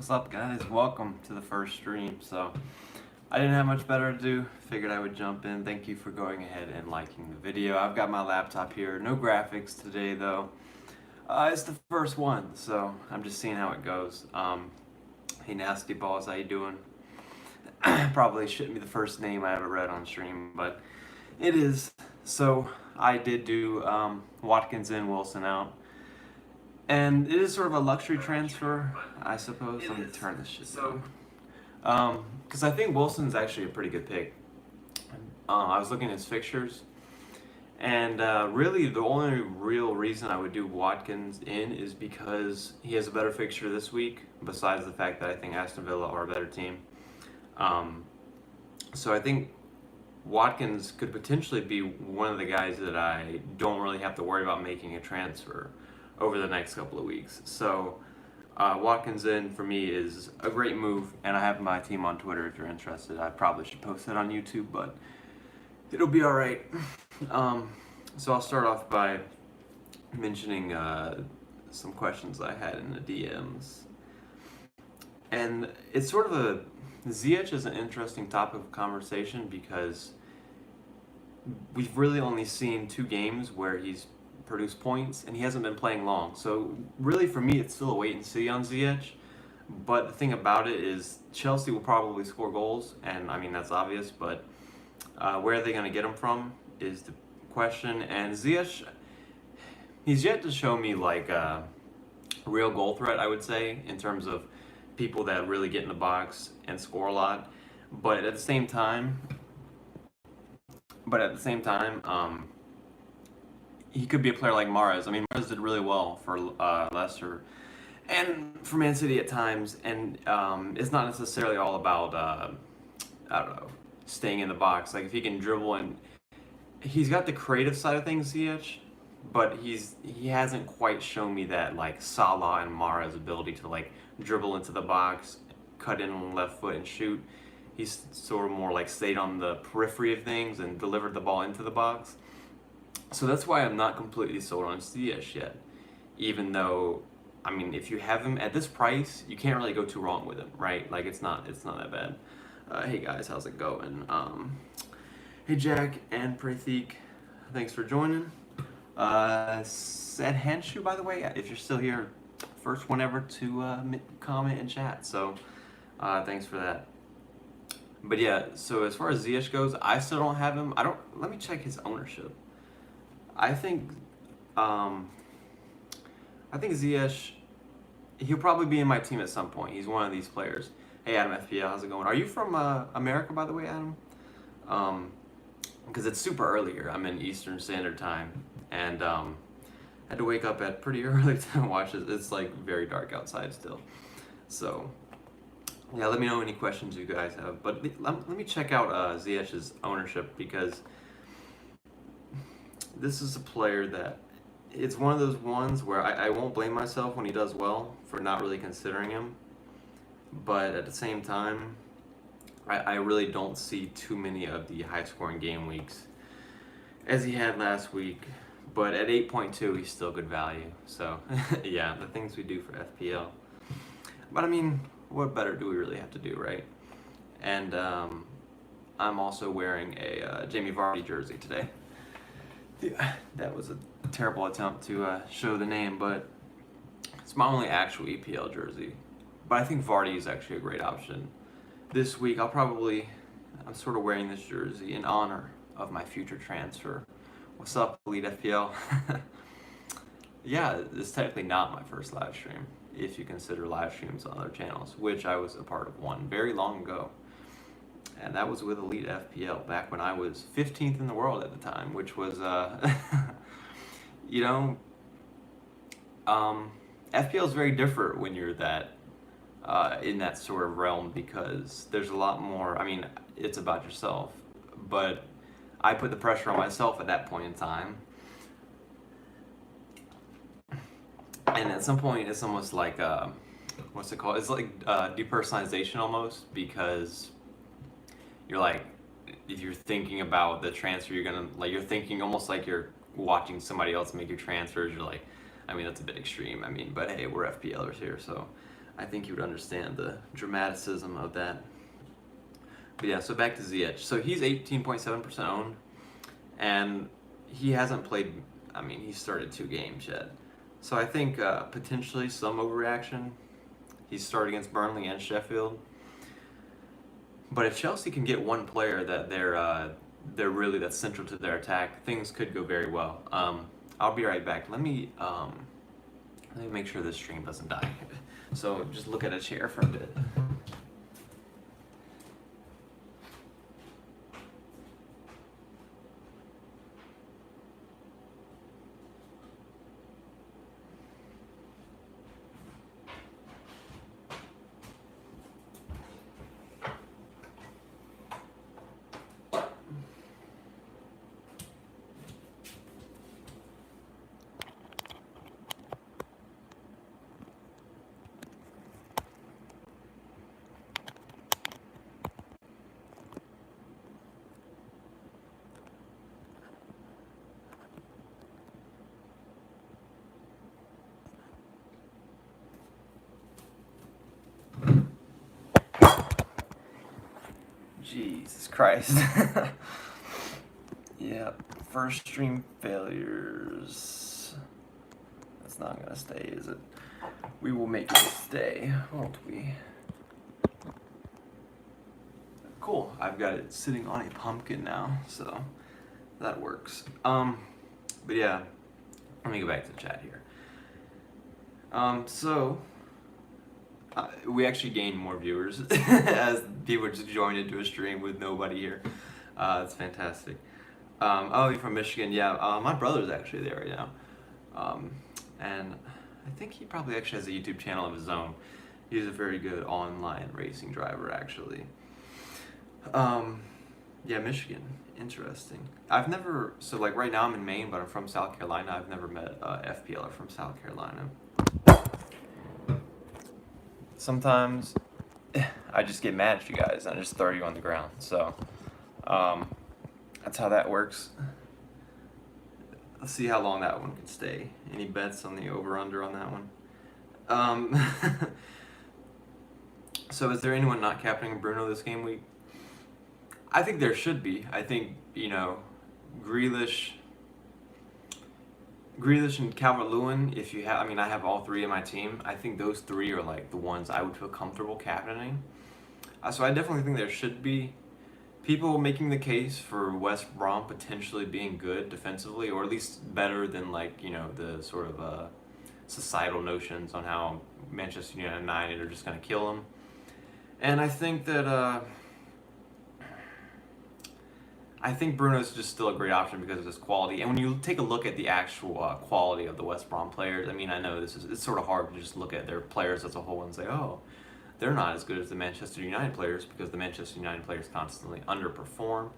What's up, guys? Welcome to the first stream. So I didn't have much better to do, figured I would jump in. Thank you for going ahead and liking the video. I've got my laptop here, no graphics today though. It's the first one, so I'm just seeing how it goes. Hey Nasty Balls, how you doing? Probably shouldn't be the first name I ever read on stream, but it is. So I did do Watkins in, Wilson out. And it is sort of a luxury transfer, I suppose. Let me turn this shit down. Because I think Wilson's actually a pretty good pick. I was looking at his fixtures, and really the only real reason I would do Watkins in is because he has a better fixture this week, besides the fact that I think Aston Villa are a better team. So I think Watkins could potentially be one of the guys that I don't really have to worry about making a transfer over the next couple of weeks. So Watkins in for me is a great move, and I have my team on Twitter if you're interested. I probably should post it on YouTube, but it'll be all right. So I'll start off by mentioning some questions I had in the DMs. And it's sort of Ziyech is an interesting topic of conversation because we've really only seen 2 games where he's produce points, and he hasn't been playing long. So really for me it's still a wait and see on Ziyech. But the thing about it is Chelsea will probably score goals, and I mean that's obvious, but where are they going to get them from is the question. And Ziyech, he's yet to show me like a real goal threat, I would say, in terms of people that really get in the box and score a lot. But at the same time, he could be a player like Mahrez. I mean, Mahrez did really well for Leicester and for Man City at times, and it's not necessarily all about, I don't know, staying in the box. Like, if he can dribble, and he's got the creative side of things, Ziyech, but he hasn't quite shown me that, like, Salah and Mahrez ability to, like, dribble into the box, cut in on the left foot, and shoot. He's sort of more, like, stayed on the periphery of things and delivered the ball into the box. So that's why I'm not completely sold on Ziyech yet, even though, I mean, if you have him at this price, you can't really go too wrong with him, right? Like, it's not that bad. Hey guys, how's it going? Hey Jack and Pratik, thanks for joining. Said Henshu, by the way, if you're still here, first one ever to comment and chat, so thanks for that. But yeah, so as far as Ziyech goes, I still don't have him. Let me check his ownership. I think Ziyech, he'll probably be in my team at some point. He's one of these players. Hey Adam FPL, how's it going? Are you from America, by the way, Adam? Because it's super early here. I'm in Eastern Standard Time, and had to wake up at pretty early to watch it. It's like very dark outside still. So yeah, let me know any questions you guys have. But let me check out Ziyech's ownership, because this is a player that it's one of those ones where I won't blame myself when he does well for not really considering him. But at the same time, I really don't see too many of the high-scoring game weeks as he had last week. But at 8.2, he's still good value. So yeah, the things we do for FPL. But I mean, what better do we really have to do, right? And I'm also wearing a Jamie Vardy jersey today. Yeah, that was a terrible attempt to show the name, but it's my only actual EPL jersey. But I think Vardy is actually a great option. This week, I'm sort of wearing this jersey in honor of my future transfer. What's up, Elite FPL? Yeah, it's technically not my first live stream, if you consider live streams on other channels, which I was a part of one very long ago. And that was with Elite FPL back when I was 15th in the world at the time, which was, you know, FPL is very different when you're that, in that sort of realm, because there's a lot more, I mean, it's about yourself, but I put the pressure on myself at that point in time. And at some point, it's almost like, what's it called? It's like depersonalization almost, because you're like, if you're thinking about the transfer, you're thinking almost like you're watching somebody else make your transfers. You're like, I mean, that's a bit extreme. I mean, but hey, we're FPLers here, so I think you would understand the dramaticism of that. But yeah, so back to Ziyech. So he's 18.7% owned, and he hasn't played. I mean, he started 2 games yet. So I think potentially some overreaction. He's started against Burnley and Sheffield. But if Chelsea can get one player that they're really that's central to their attack, things could go very well. I'll be right back. Let me make sure this stream doesn't die. So just look at a chair for a bit. Jesus Christ. Yeah, first stream failures. That's not gonna stay, is it? We will make it stay, won't we? Cool, I've got it sitting on a pumpkin now, so that works. But yeah, let me go back to the chat here. We actually gained more viewers as people just joined into a stream with nobody here. It's fantastic. Oh, you're from Michigan? Yeah, my brother's actually there right now. And I think he probably actually has a YouTube channel of his own. He's a very good online racing driver, actually. Yeah, Michigan. Interesting. I've never, so like right now I'm in Maine, but I'm from South Carolina. I've never met a FPLer from South Carolina. Sometimes I just get mad at you guys and I just throw you on the ground. So that's how that works. Let's see how long that one can stay. Any bets on the over-under on that one? So is there anyone not captaining Bruno this game week? I think there should be. I think, Grealish and Calvert-Lewin, if you have, I mean, I have all 3 in my team. I think those 3 are like the ones I would feel comfortable captaining. So I definitely think there should be people making the case for West Brom potentially being good defensively, or at least better than the sort of societal notions on how Manchester United are just going to kill them. And I think that I think Bruno's just still a great option because of his quality. And when you take a look at the actual quality of the West Brom players, I mean, I know it's sort of hard to just look at their players as a whole and say, oh, they're not as good as the Manchester United players because the Manchester United players constantly underperform.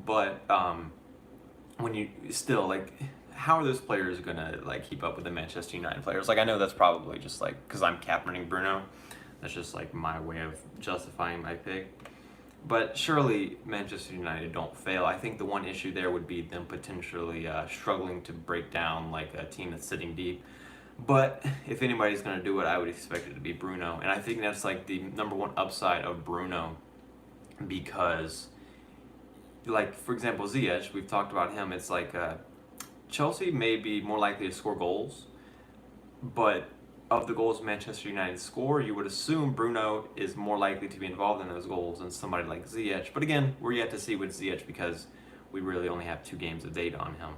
But when you still, how are those players going to, keep up with the Manchester United players? I know that's probably just, because I'm captaining Bruno. That's just, my way of justifying my pick. But surely Manchester United don't fail. I think the one issue there would be them potentially struggling to break down a team that's sitting deep. But if anybody's going to do it, I would expect it to be Bruno. And I think that's the number one upside of Bruno because, for example, Ziyech, we've talked about him. It's Chelsea may be more likely to score goals, but of the goals Manchester United score, you would assume Bruno is more likely to be involved in those goals than somebody like Ziyech. But again, we're yet to see with Ziyech because we really only have 2 games of data on him.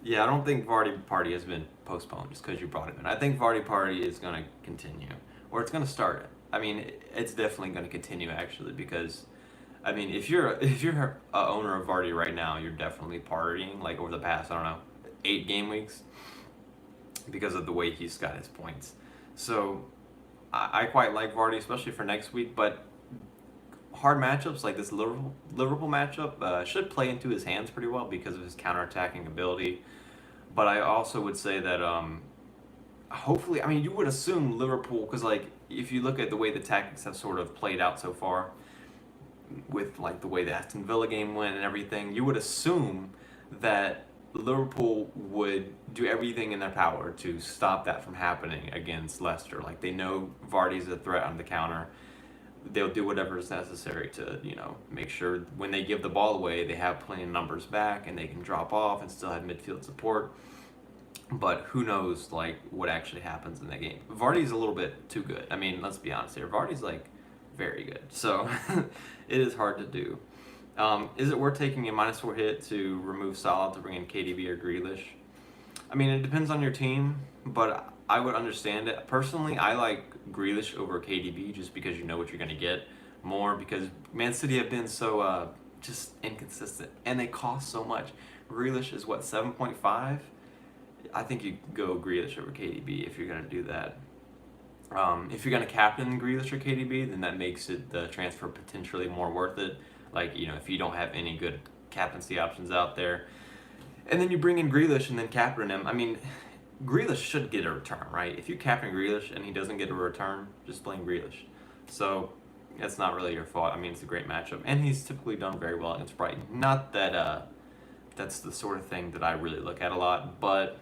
Yeah, I don't think Vardy Party has been postponed just because you brought him in. I think Vardy Party is going to continue, or it's going to start. I mean, it's definitely going to continue actually because, I mean, if you're an owner of Vardy right now, you're definitely partying over the past, I don't know, 8 game weeks because of the way he's got his points. So I quite like Vardy, especially for next week, but hard matchups like this Liverpool matchup should play into his hands pretty well because of his counterattacking ability. But I also would say that hopefully, I mean, you would assume Liverpool, because if you look at the way the tactics have sort of played out so far, with the way the Aston Villa game went and everything, you would assume that Liverpool would do everything in their power to stop that from happening against Leicester. Like, they know Vardy's a threat on the counter. They'll do whatever is necessary to, make sure when they give the ball away, they have plenty of numbers back and they can drop off and still have midfield support. But who knows, like, what actually happens in that game. Vardy's a little bit too good. I mean, let's be honest here. Vardy's, like, very good. So, it is hard to do. Is it worth taking a -4 hit to remove Salah to bring in KDB or Grealish? I mean, it depends on your team, but I would understand it. Personally, I like Grealish over KDB just because you know what you're going to get more, because Man City have been so just inconsistent, and they cost so much. Grealish is, 7.5? I think you go Grealish over KDB if you're going to do that. If you're going to captain Grealish or KDB, then that makes the transfer potentially more worth it. Like, if you don't have any good captaincy options out there. And then you bring in Grealish and then captain him. I mean, Grealish should get a return, right? If you captain Grealish and he doesn't get a return, just blame Grealish. So, that's not really your fault. I mean, it's a great matchup. And he's typically done very well against Brighton. Not that that's the sort of thing that I really look at a lot, but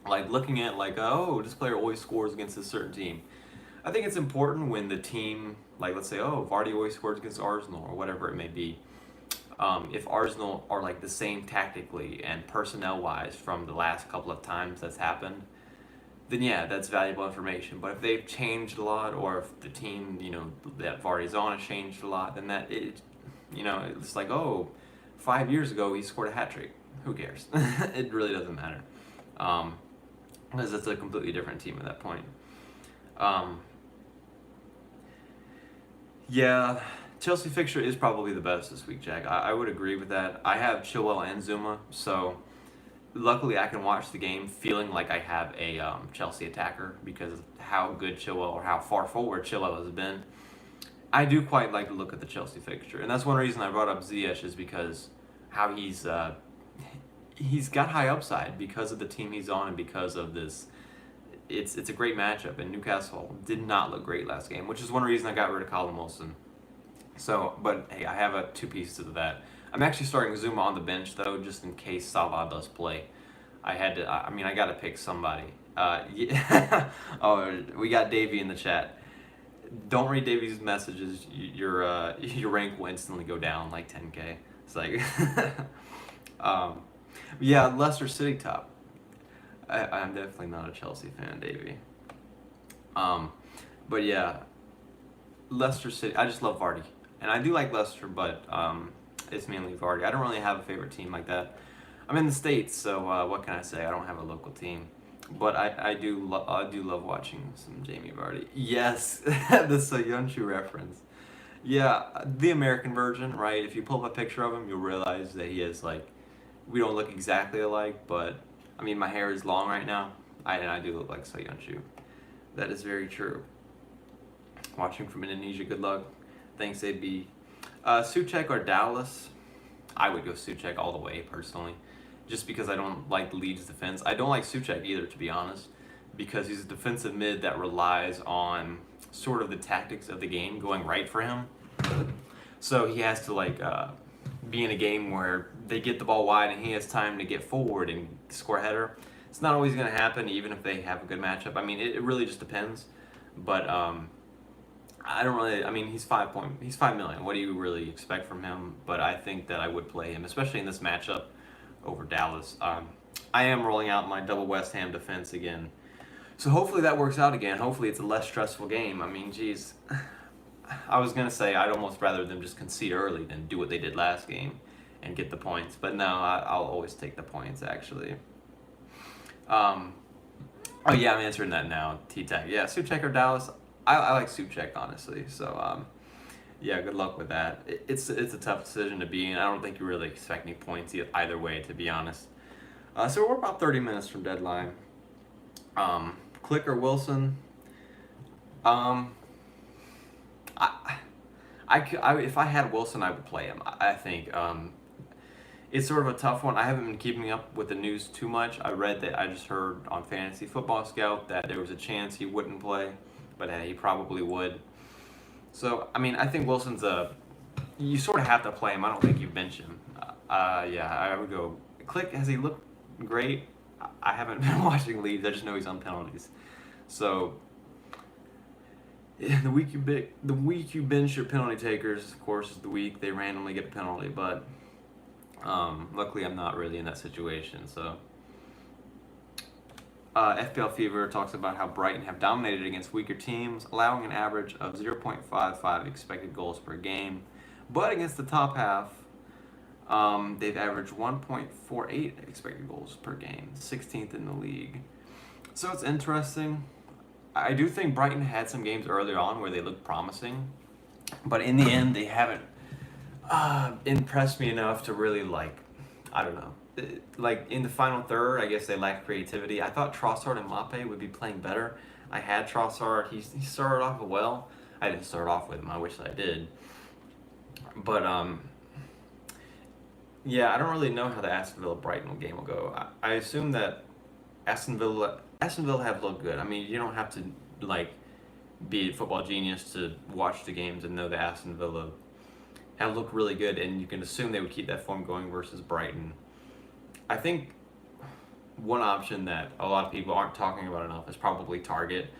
like looking at this player always scores against a certain team. I think it's important when the team, like, let's say, Vardy always scores against Arsenal or whatever it may be. If Arsenal are like the same tactically and personnel-wise from the last couple of times that's happened, then yeah, that's valuable information. But if they've changed a lot, or if the team, that Vardy's on has changed a lot, then it's like, 5 years ago he scored a hat-trick. Who cares? It really doesn't matter. Because it's a completely different team at that point. Yeah, Chelsea fixture is probably the best this week, Jack. I would agree with that. I have Chilwell and Zuma, so luckily I can watch the game feeling like I have a Chelsea attacker because of how good Chilwell, or how far forward Chilwell has been. I do quite like to look at the Chelsea fixture, and that's one reason I brought up Ziyech, is because how he's got high upside because of the team he's on and because of this. It's a great matchup, and Newcastle did not look great last game, which is one reason I got rid of Callum Wilson. So, but hey, I have two pieces of that. I'm actually starting Zuma on the bench though, just in case Salah does play. I got to pick somebody. Yeah. Oh, we got Davey in the chat. Don't read Davey's messages. Your rank will instantly go down like 10k. It's like, yeah, Leicester City top. I'm definitely not a Chelsea fan, Davey. But yeah, Leicester City. I just love Vardy, and I do like Leicester, but it's mainly Vardy. I don't really have a favorite team like that. I'm in the States, so what can I say? I don't have a local team, but I do love watching some Jamie Vardy. Yes, the Soyuncu reference. Yeah, the American version, right? If you pull up a picture of him, you'll realize that he is like, we don't look exactly alike, but I mean, my hair is long right now, and I do look like Soyuncu. That is very true. Watching from Indonesia, good luck. Thanks, AB. Souček or Dallas? I would go Souček all the way, personally. Just because I don't like Leeds' defense. I don't like Souček either, to be honest, because he's a defensive mid that relies on sort of the tactics of the game going right for him. So he has to be in a game where they get the ball wide and he has time to get forward and score a header. It's not always going to happen, even if they have a good matchup. I mean, it really just depends. But I don't really. I mean, he's 5 million. What do you really expect from him? But I think that I would play him, especially in this matchup over Dallas. I am rolling out my double West Ham defense again, so hopefully that works out again. Hopefully it's a less stressful game. I mean, geez, I was gonna say I'd almost rather them just concede early than do what they did last game and get the points. But no, I'll always take the points, actually. Oh yeah, I'm answering that now. T-Tag. Yeah, Souček or Dallas. I like Souček, honestly. So yeah, good luck with that. It's a tough decision to be in. I don't think you really expect any points either way, to be honest. So we're about 30 minutes from deadline. Click or Wilson. If I had Wilson, I would play him. I think it's sort of a tough one. I haven't been keeping up with the news too much. I just heard on Fantasy Football Scout that there was a chance he wouldn't play, but he probably would. So, I mean, I think Wilson's you sort of have to play him. I don't think you bench him. Yeah, I would go Click, has he looked great? I haven't been watching Leeds. I just know he's on penalties. So yeah, the week you bench your penalty takers, of course, is the week they randomly get a penalty. But luckily, I'm not really in that situation. So FPL Fever talks about how Brighton have dominated against weaker teams, allowing an average of 0.55 expected goals per game. But against the top half, they've averaged 1.48 expected goals per game, 16th in the league. So it's interesting. I do think Brighton had some games earlier on where they looked promising, but in the end, they haven't impressed me enough to really I don't know. Like in the final third, I guess they lacked creativity. I thought Trossard and Mape would be playing better. I had Trossard. He started off well. I didn't start off with him. I wish I did. But yeah, I don't really know how the Aston Villa Brighton game will go. I assume that Aston Villa have looked good. I mean, you don't have to be a football genius to watch the games and know that Aston Villa have looked really good, and you can assume they would keep that form going versus Brighton. I think one option that a lot of people aren't talking about enough is probably Target.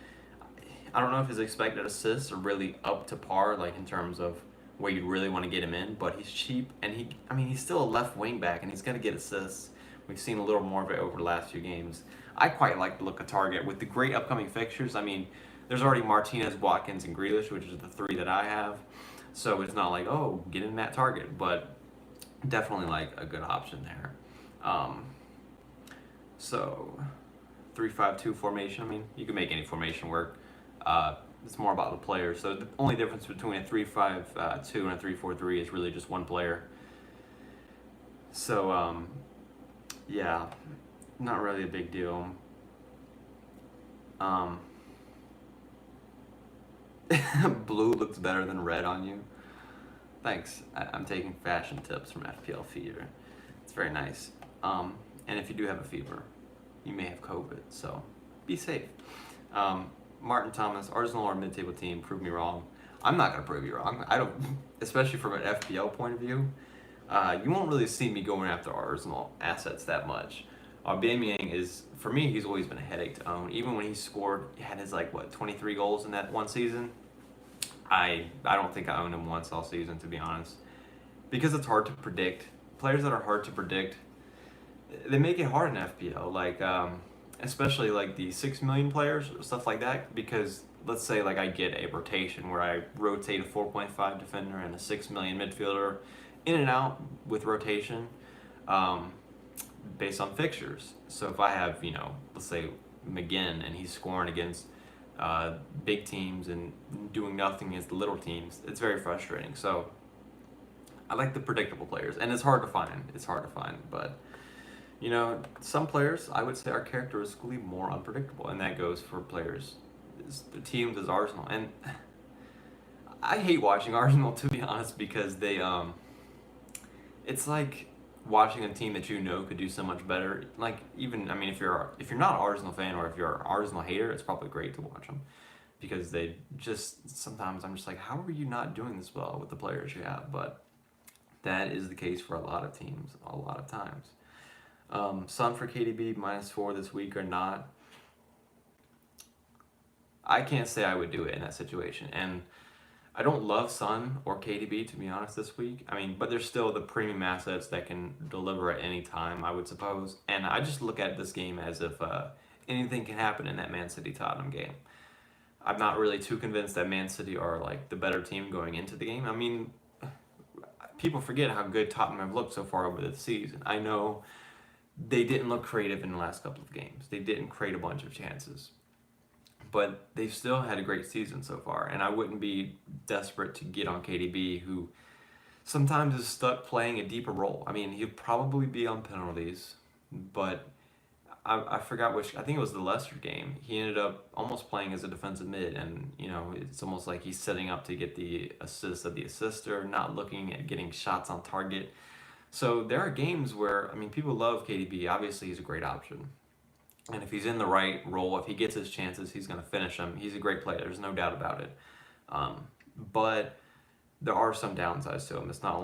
I don't know if his expected assists are really up to par, in terms of where you really want to get him in, but he's cheap, and he's still a left wing back, and he's going to get assists. We've seen a little more of it over the last few games. I quite like the look of Target with the great upcoming fixtures. I mean, there's already Martinez, Watkins, and Grealish, which is the three that I have. So it's not get in that Target, but definitely a good option there. So 3-5-2 formation. I mean, you can make any formation work. It's more about the players. So the only difference between a 3-5-2 and a 3-4-3 is really just one player. So yeah, not really a big deal. Blue looks better than red on you. Thanks. I'm taking fashion tips from FPL Fever. It's very nice. And if you do have a fever, you may have COVID, so be safe. Martin Thomas, Arsenal or mid-table team, prove me wrong. I'm not going to prove you wrong. I don't, especially from an FPL point of view. You won't really see me going after Arsenal assets that much. Aubameyang is, for me, he's always been a headache to own. Even when he had his 23 goals in that one season, I don't think I owned him once all season, to be honest, because it's hard to predict. Players that are hard to predict, they make it hard in FPL. Especially the 6 million players or stuff like that. Because let's say I get a rotation where I rotate a 4.5 defender and a 6 million midfielder in and out with rotation. Based on fixtures. So if I have, let's say McGinn and he's scoring against big teams and doing nothing against the little teams, it's very frustrating. So I like the predictable players, and it's hard to find. But some players I would say are characteristically more unpredictable, and that goes for players, the teams as Arsenal. And I hate watching Arsenal, to be honest, because they it's watching a team that could do so much better. If you're not an Arsenal fan, or if you're an Arsenal hater, it's probably great to watch them, because they just, sometimes I'm just how are you not doing this well with the players you have? But that is the case for a lot of teams, a lot of times. Son for KDB -4 this week or not. I can't say I would do it in that situation, and I don't love Son or KDB, to be honest, this week. But they're still the premium assets that can deliver at any time, I would suppose. And I just look at this game as if anything can happen in that Man City-Tottenham game. I'm not really too convinced that Man City are the better team going into the game. People forget how good Tottenham have looked so far over the season. I know they didn't look creative in the last couple of games. They didn't create a bunch of chances. But they've still had a great season so far, and I wouldn't be desperate to get on KDB, who sometimes is stuck playing a deeper role. He'll probably be on penalties, but I forgot which. I think it was the Leicester game. He ended up almost playing as a defensive mid, and it's almost like he's setting up to get the assist of the assister, not looking at getting shots on target. So there are games where people love KDB. Obviously, he's a great option. And if he's in the right role, if he gets his chances, he's going to finish them. He's a great player. There's no doubt about it. But there are some downsides to him. It's not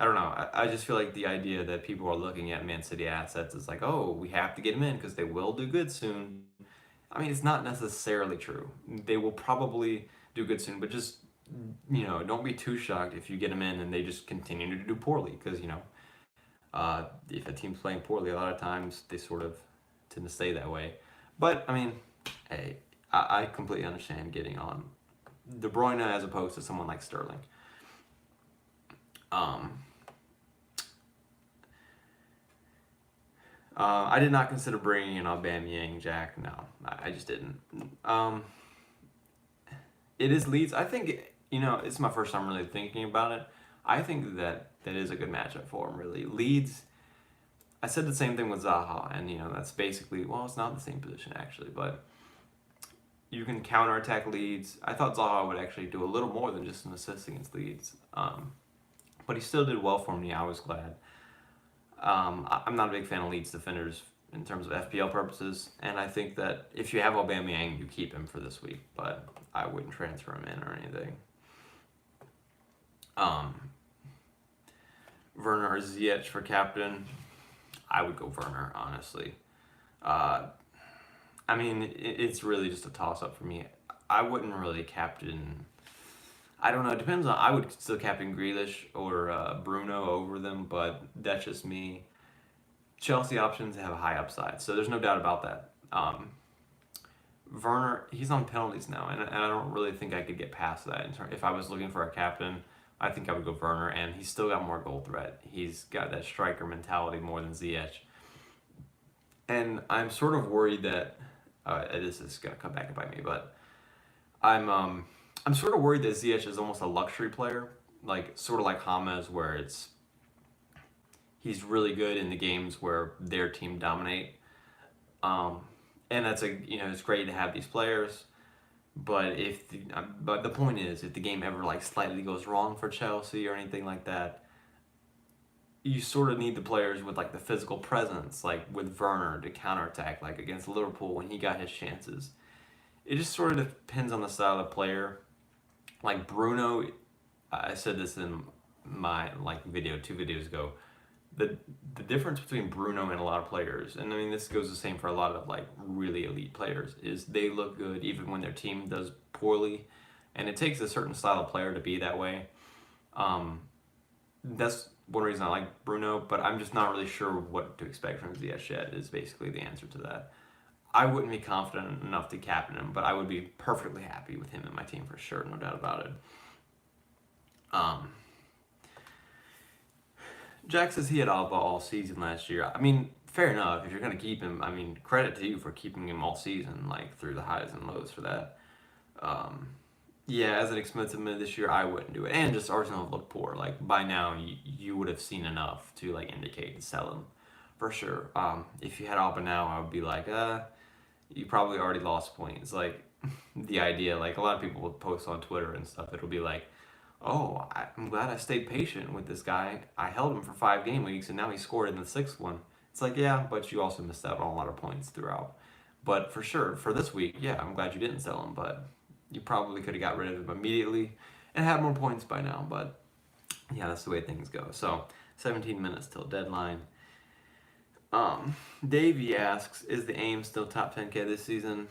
I don't know. I just feel like the idea that people are looking at Man City assets is like, oh, we have to get them in because they will do good soon. I mean, it's not necessarily true. They will probably do good soon, but just, don't be too shocked if you get them in and they just continue to do poorly because, if a team's playing poorly, a lot of times they sort of tend to stay that way. But, I mean, hey, I completely understand getting on De Bruyne as opposed to someone like Sterling. I did not consider bringing in Aubameyang, Jack. No, I just didn't. It is Leeds. I think, it's my first time really thinking about it. I think that is a good matchup for him, really. Leeds, I said the same thing with Zaha, and, that's basically, well, it's not the same position, actually, but you can counterattack Leeds. I thought Zaha would actually do a little more than just an assist against Leeds. But he still did well for me. I was glad. I'm not a big fan of Leeds defenders in terms of FPL purposes, and I think that if you have Aubameyang, you keep him for this week, but I wouldn't transfer him in or anything. Werner or Ziyech for captain. I would go Werner, honestly. I mean, it's really just a toss-up for me. I wouldn't really captain... I don't know. It depends on... I would still captain Grealish or Bruno over them, but that's just me. Chelsea options have a high upside, so there's no doubt about that. Werner, he's on penalties now, and I don't really think I could get past that. If I was looking for a captain, I think I would go Werner, and he's still got more goal threat. He's got that striker mentality more than Ziyech. And I'm sort of worried that... this is going to come back and bite me, but I'm sort of worried that Ziyech is almost a luxury player, like sort of like James, where he's really good in the games where their team dominate, and that's it's great to have these players, but but the point is, if the game ever like slightly goes wrong for Chelsea or anything like that, you sort of need the players with like the physical presence, like with Werner to counterattack, like against Liverpool when he got his chances. It just sort of depends on the style of player. Like Bruno, I said this in my video 2 videos ago. The difference between Bruno and a lot of players, and I mean this goes the same for a lot of like really elite players, is they look good even when their team does poorly, and it takes a certain style of player to be that way. That's one reason I like Bruno, but I'm just not really sure what to expect from Ziyech yet, is basically the answer to that. I wouldn't be confident enough to captain him, but I would be perfectly happy with him in my team for sure, no doubt about it. Jack says he had Alba all season last year. I mean, fair enough. If you're going to keep him, I mean, credit to you for keeping him all season, like through the highs and lows for that. Yeah, as an expensive mid this year, I wouldn't do it. And just Arsenal have looked poor. Like, by now, you would have seen enough to, like, indicate and sell him, for sure. If you had Alba now, I would be like, you probably already lost points. Like, the idea, like, a lot of people will post on Twitter and stuff. It'll be like, oh, I'm glad I stayed patient with this guy. I held him for 5 game weeks, and now he scored in the 6th one. It's like, yeah, but you also missed out on a lot of points throughout. But for sure, for this week, yeah, I'm glad you didn't sell him, but... you probably could have got rid of him immediately and had more points by now, but yeah, that's the way things go. So, 17 minutes till deadline. Davey asks, is the aim still top 10K this season?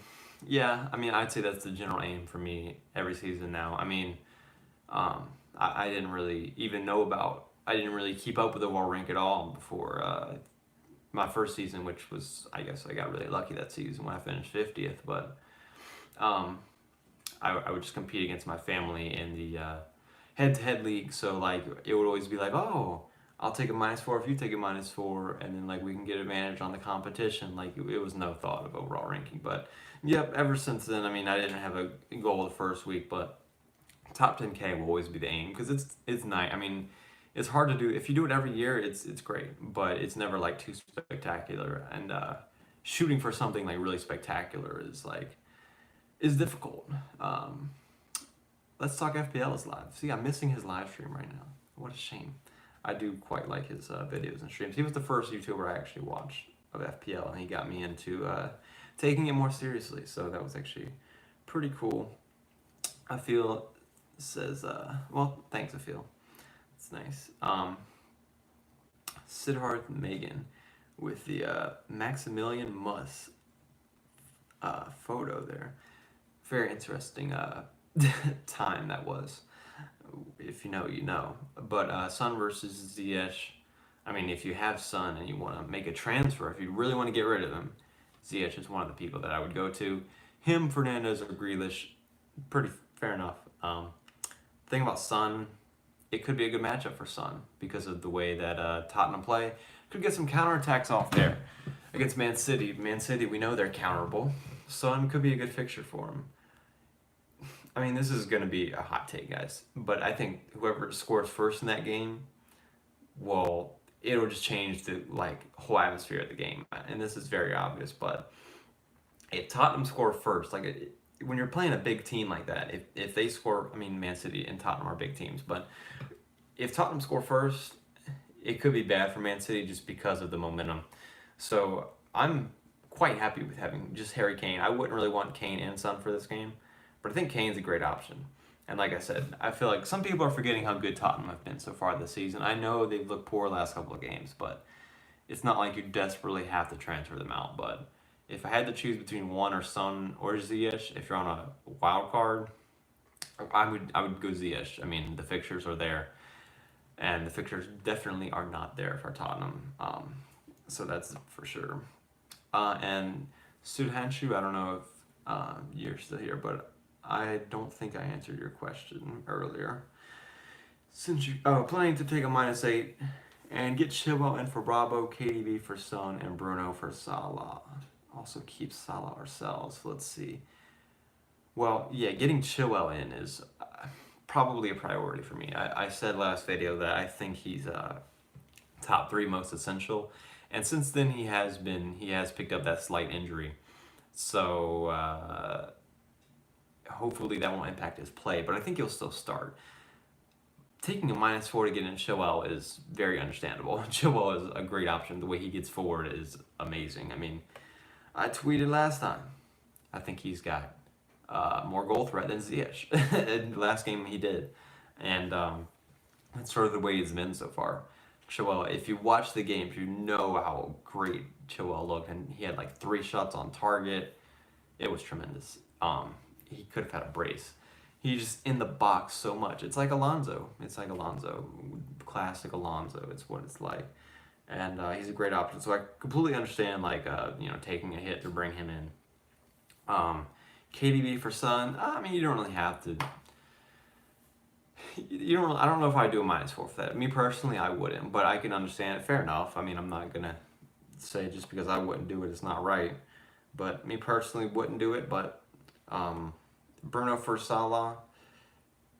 Yeah, I mean, I'd say that's the general aim for me every season now. I mean, I didn't really even know I didn't really keep up with the overall rank at all before my first season, which was, I guess I got really lucky that season when I finished 50th, but I would just compete against my family in the head-to-head league, so like it would always be like, oh, I'll take a -4 if you take a -4, and then like we can get advantage on the competition. Like it was no thought of overall ranking, but yep, ever since then, I mean, I didn't have a goal the first week, but top 10K will always be the aim because it's nice. I mean, it's hard to do. If you do it every year, it's great, but it's never like too spectacular. And shooting for something like really spectacular is difficult. Let's talk FPL is live. See, I'm missing his live stream right now. What a shame. I do quite like his videos and streams. He was the first YouTuber I actually watched of FPL, and he got me into taking it more seriously. So that was actually pretty cool. Afil says, well, thanks, Afil. It's nice. Siddharth Megan with the Maximilian Muss photo there. Very interesting time that was. If you know, you know. But Sun versus Ziyech. I mean, if you have Sun and you want to make a transfer, if you really want to get rid of him, Ziyech is one of the people that I would go to. Him, Fernandez, or Grealish, pretty fair enough. Thing about Sun, it could be a good matchup for Sun because of the way that Tottenham play. Could get some counterattacks off there against Man City. Man City, we know they're counterable. Sun could be a good fixture for him. I mean, this is going to be a hot take, guys, but I think whoever scores first in that game, well, it'll just change the whole atmosphere of the game. And this is very obvious, but if Tottenham score first, when you're playing a big team like that, if they score, I mean, Man City and Tottenham are big teams, but if Tottenham score first, it could be bad for Man City just because of the momentum. So I'm quite happy with having just Harry Kane. I wouldn't really want Kane and Son for this game, but I think Kane's a great option. And like I said, I feel like some people are forgetting how good Tottenham have been so far this season. I know they've looked poor the last couple of games, but it's not like you desperately have to transfer them out. But if I had to choose between one or Son or Ziyech, if you're on a wild card, I would go Ziyech. I mean, the fixtures are there, and the fixtures definitely are not there for Tottenham. So that's for sure. And Sudhanshu, I don't know if you're still here, but I don't think I answered your question earlier. Since you planning to take a -8 and get Chilwell in for Bravo, KDB for Son, and Bruno for Salah. Also keep Salah ourselves. Let's see. Well, yeah, getting Chilwell in is probably a priority for me. I said last video that I think he's top 3 most essential, and since then he has picked up that slight injury. So hopefully that won't impact his play, but I think he'll still start. Taking a -4 to get in Chilwell is very understandable. Chilwell is a great option. The way he gets forward is amazing. I mean, I tweeted last time, I think he's got more goal threat than Ziyech. In the last game he did. And that's sort of the way he's been so far. Chilwell, if you watch the games, you know how great Chilwell looked. And he had 3 shots on target. It was tremendous. He could have had a brace. He's just in the box so much. It's like Alonso. Classic Alonso. It's what it's like. And he's a great option. So I completely understand, taking a hit to bring him in. KDB for Son. I mean, you don't really have to. I don't know if I do a -4 for that. Me personally, I wouldn't, but I can understand it. Fair enough. I mean, I'm not gonna say just because I wouldn't do it, it's not right. But me personally, wouldn't do it. But Bruno for Salah.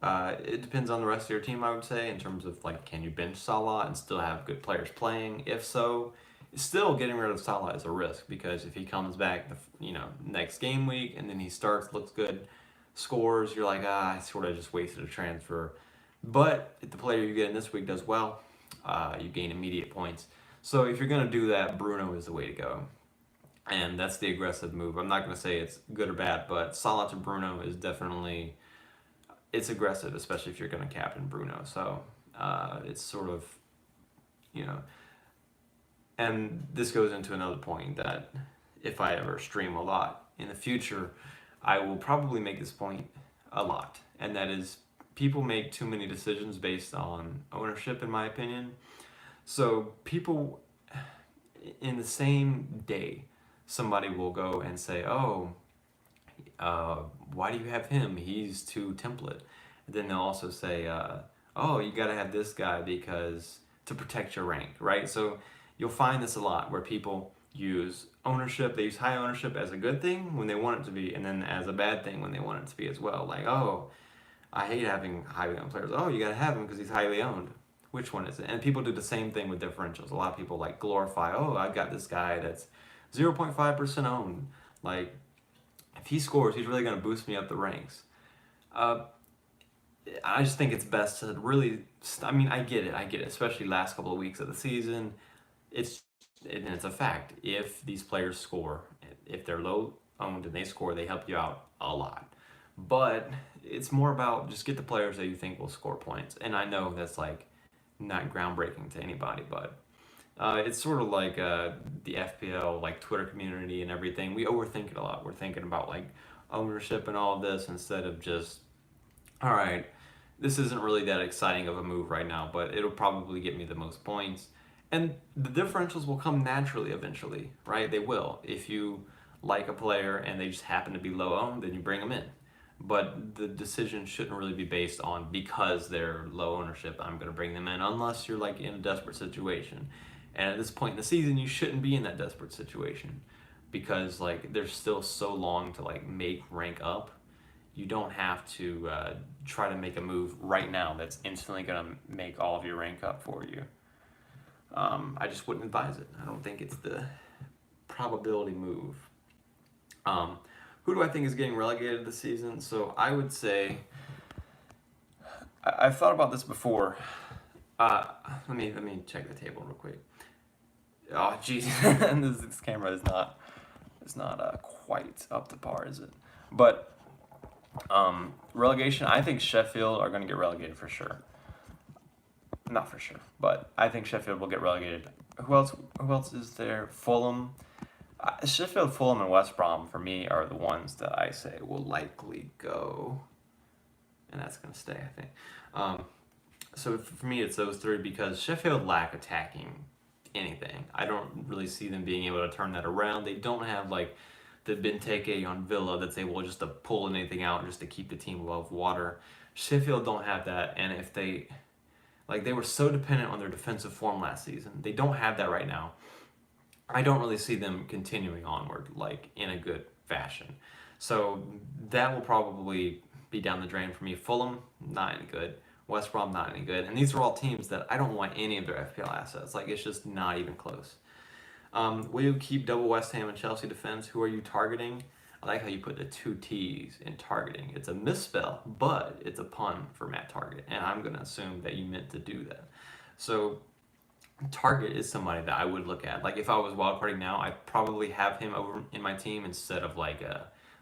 It depends on the rest of your team, I would say, in terms of can you bench Salah and still have good players playing? If so, still getting rid of Salah is a risk, because if he comes back, next game week and then he starts, looks good, scores, you're like, I sort of just wasted a transfer. But if the player you get in this week does well, you gain immediate points. So if you're gonna do that, Bruno is the way to go. And that's the aggressive move. I'm not going to say it's good or bad, but Salah to Bruno is definitely, it's aggressive, especially if you're going to captain Bruno. So it's sort of, and this goes into another point that if I ever stream a lot in the future, I will probably make this point a lot. And that is, people make too many decisions based on ownership, in my opinion. So people in the same day, somebody will go and say, why do you have him? He's too template. And then they'll also say, you got to have this guy because to protect your rank, right? So you'll find this a lot where people use ownership. They use high ownership as a good thing when they want it to be, and then as a bad thing when they want it to be as well. I hate having highly owned players. You got to have him because he's highly owned. Which one is it? And people do the same thing with differentials. A lot of people glorify, I've got this guy that's 0.5% owned. If he scores, he's really going to boost me up the ranks. I just think it's best to really, I get it, especially last couple of weeks of the season. It's a fact. If these players score, if they're low owned and they score, they help you out a lot. But it's more about just get the players that you think will score points. And I know that's not groundbreaking to anybody, but It's sort of like the FPL like Twitter community and everything. We overthink it a lot. We're thinking about like ownership and all of this instead of just, all right, this isn't really that exciting of a move right now, but it'll probably get me the most points. And the differentials will come naturally eventually, right? They will. If you like a player and they just happen to be low owned, then you bring them in. But the decision shouldn't really be based on because they're low ownership, I'm going to bring them in, unless you're like in a desperate situation. And at this point in the season, you shouldn't be in that desperate situation because like there's still so long to like make rank up. You don't have to try to make a move right now that's instantly going to make all of your rank up for you. I just wouldn't advise it. I don't think it's the probability move. Who do I think is getting relegated this season? So I would say, I've thought about this before. Let me check the table real quick. Oh jeez, this camera is not quite up to par, is it? But relegation, I think Sheffield are going to get relegated for sure. Not for sure, but I think Sheffield will get relegated. Who else is there? Fulham. Sheffield, Fulham, and West Brom for me are the ones that I say will likely go, and that's going to stay, I think. So for me, it's those three because Sheffield lack attacking anything. I don't really see them being able to turn that around. They don't have like the Benteke on Villa that's able just to pull anything out just to keep the team above water. Sheffield don't have that, and if they were so dependent on their defensive form last season, they don't have that right now. I don't really see them continuing onward like in a good fashion. So that will probably be down the drain for me. Fulham, not any good. West Brom, not any good. And these are all teams that I don't want any of their FPL assets. Like, it's just not even close. Will you keep double West Ham and Chelsea defense? Who are you targeting? I like how you put the two T's in targeting. It's a misspell, but it's a pun for Matt Target. And I'm going to assume that you meant to do that. So Target is somebody that I would look at. Like, if I was wildcarding now, I'd probably have him over in my team instead of like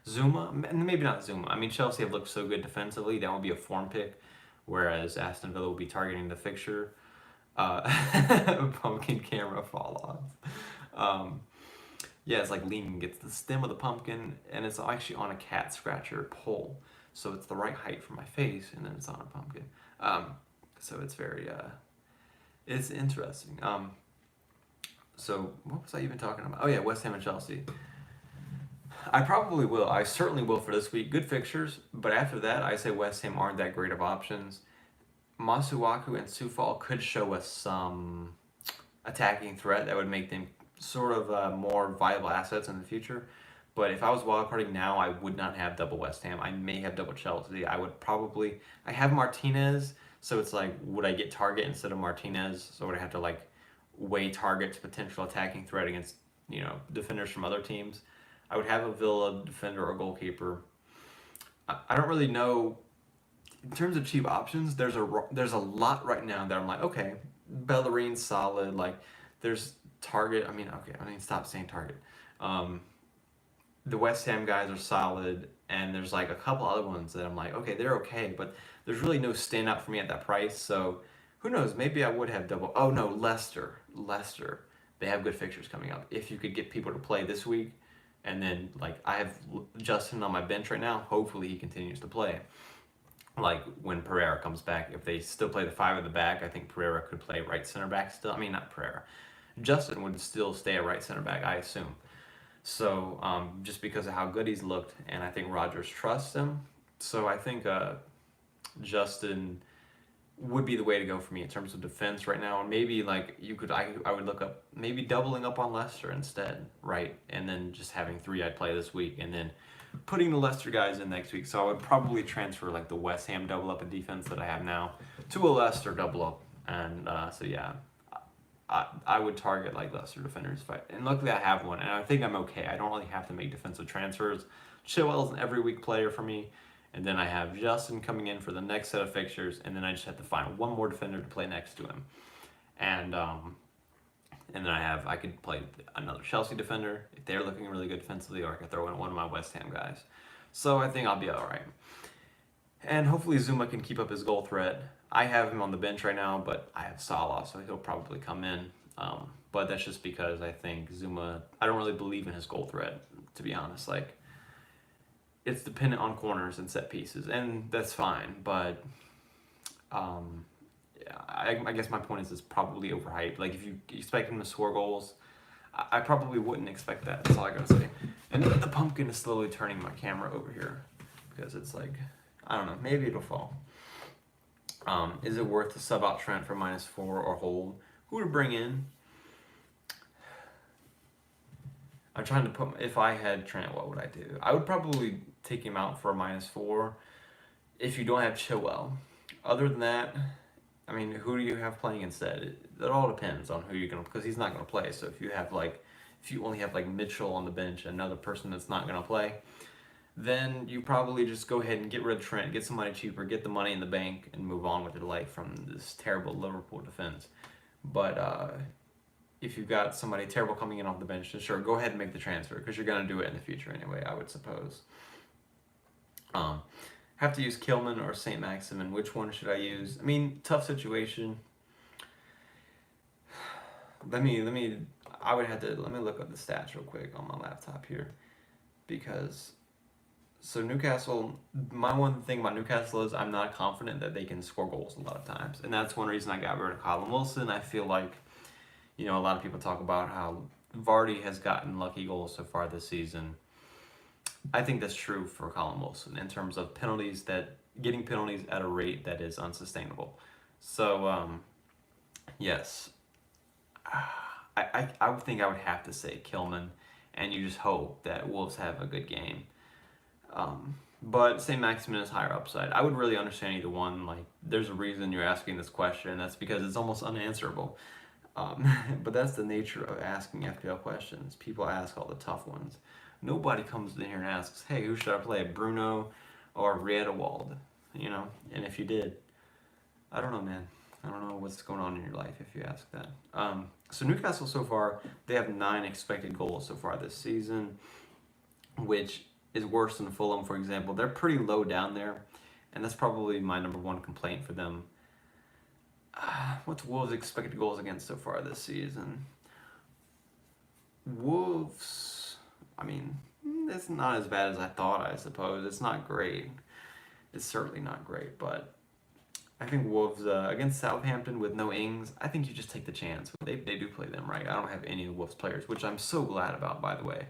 Zuma. And maybe not Zuma. I mean, Chelsea have looked so good defensively. That would be a form pick. Whereas Aston Villa will be targeting the fixture. Pumpkin camera fall off. Yeah, it's like leaning against the stem of the pumpkin, and it's actually on a cat scratcher pole. So it's the right height for my face, and then it's on a pumpkin. So it's very, it's interesting. So what was I even talking about? Oh yeah, West Ham and Chelsea. I probably will. I certainly will for this week. Good fixtures, but after that, I say West Ham aren't that great of options. Masuaku and Sufal could show us some attacking threat that would make them sort of more viable assets in the future. But if I was wildcarding now, I would not have double West Ham. I may have double Chelsea. I have Martinez, so it's like, would I get Target instead of Martinez? So would I have to like weigh Target's potential attacking threat against, defenders from other teams? I would have a Villa defender or goalkeeper. I don't really know. In terms of cheap options, there's a lot right now that I'm like, okay, Bellerine's solid. Like, there's Target. Stop saying Target. The West Ham guys are solid, and there's like a couple other ones that I'm like, okay, they're okay, but there's really no standout for me at that price. So who knows? Maybe I would have double. Oh no, Leicester. They have good fixtures coming up. If you could get people to play this week. And then, like, I have Justin on my bench right now. Hopefully he continues to play. Like, when Pereira comes back, if they still play the five at the back, I think Pereira could play right center back still. I mean, not Pereira. Justin would still stay at right center back, I assume. So, just because of how good he's looked, and I think Rodgers trusts him. So, I think Justin would be the way to go for me in terms of defense right now. And maybe like I would look up maybe doubling up on Leicester instead, right? And then just having three I'd play this week and then putting the Leicester guys in next week. So I would probably transfer like the West Ham double up in defense that I have now to a Leicester double up. And so yeah, I would target like Leicester defenders fight. And luckily I have one, and I think I'm okay. I don't really have to make defensive transfers. Chilwell's an every week player for me. And then I have Justin coming in for the next set of fixtures, and then I just have to find one more defender to play next to him. And then I could play another Chelsea defender if they're looking really good defensively, or I could throw in one of my West Ham guys. So I think I'll be all right. And hopefully Zuma can keep up his goal threat. I have him on the bench right now, but I have Salah, so he'll probably come in. But that's just because I think Zuma, I don't really believe in his goal threat, to be honest. Like, it's dependent on corners and set pieces, and that's fine. But yeah, I guess my point is it's probably overhyped. Like, if you expect him to score goals, I probably wouldn't expect that. That's all I gotta say. And the pumpkin is slowly turning my camera over here because it's like, I don't know, maybe it'll fall. Is it worth to sub out Trent for -4 or hold? Who to bring in? I'm trying to put, if I had Trent, what would I do? I would probably take him out for a -4 if you don't have Chilwell. Other than that, I mean, who do you have playing instead? It all depends on who you're going to, because he's not going to play. So if you only have like Mitchell on the bench, another person that's not going to play, then you probably just go ahead and get rid of Trent, get somebody cheaper, get the money in the bank, and move on with your life from this terrible Liverpool defense. But if you've got somebody terrible coming in off the bench, then sure, go ahead and make the transfer, because you're going to do it in the future anyway, I would suppose. Have to use Kilman or St. Maximin. Which one should I use? I mean, tough situation. Let me look up the stats real quick on my laptop here, because so Newcastle, my one thing about Newcastle is I'm not confident that they can score goals a lot of times, and that's one reason I got rid of Callum Wilson. I feel like, a lot of people talk about how Vardy has gotten lucky goals so far this season. I think that's true for Callum Wilson in terms of penalties, getting penalties at a rate that is unsustainable. So, yes, I would think I would have to say Kilman, and you just hope that Wolves have a good game. But St. Maximin is higher upside. I would really understand either one. Like, there's a reason you're asking this question, and that's because it's almost unanswerable. But that's the nature of asking FPL questions. People ask all the tough ones. Nobody comes in here and asks, hey, who should I play, Bruno or Riedewald? And if you did, I don't know, man. I don't know what's going on in your life if you ask that. So Newcastle so far, they have 9 expected goals so far this season, which is worse than Fulham, for example. They're pretty low down there, and that's probably my number one complaint for them. What's Wolves' expected goals against so far this season? Wolves, I mean, it's not as bad as I thought, I suppose. It's not great. It's certainly not great, but I think Wolves against Southampton with no Ings, I think you just take the chance. They do play them, right? I don't have any of the Wolves players, which I'm so glad about, by the way.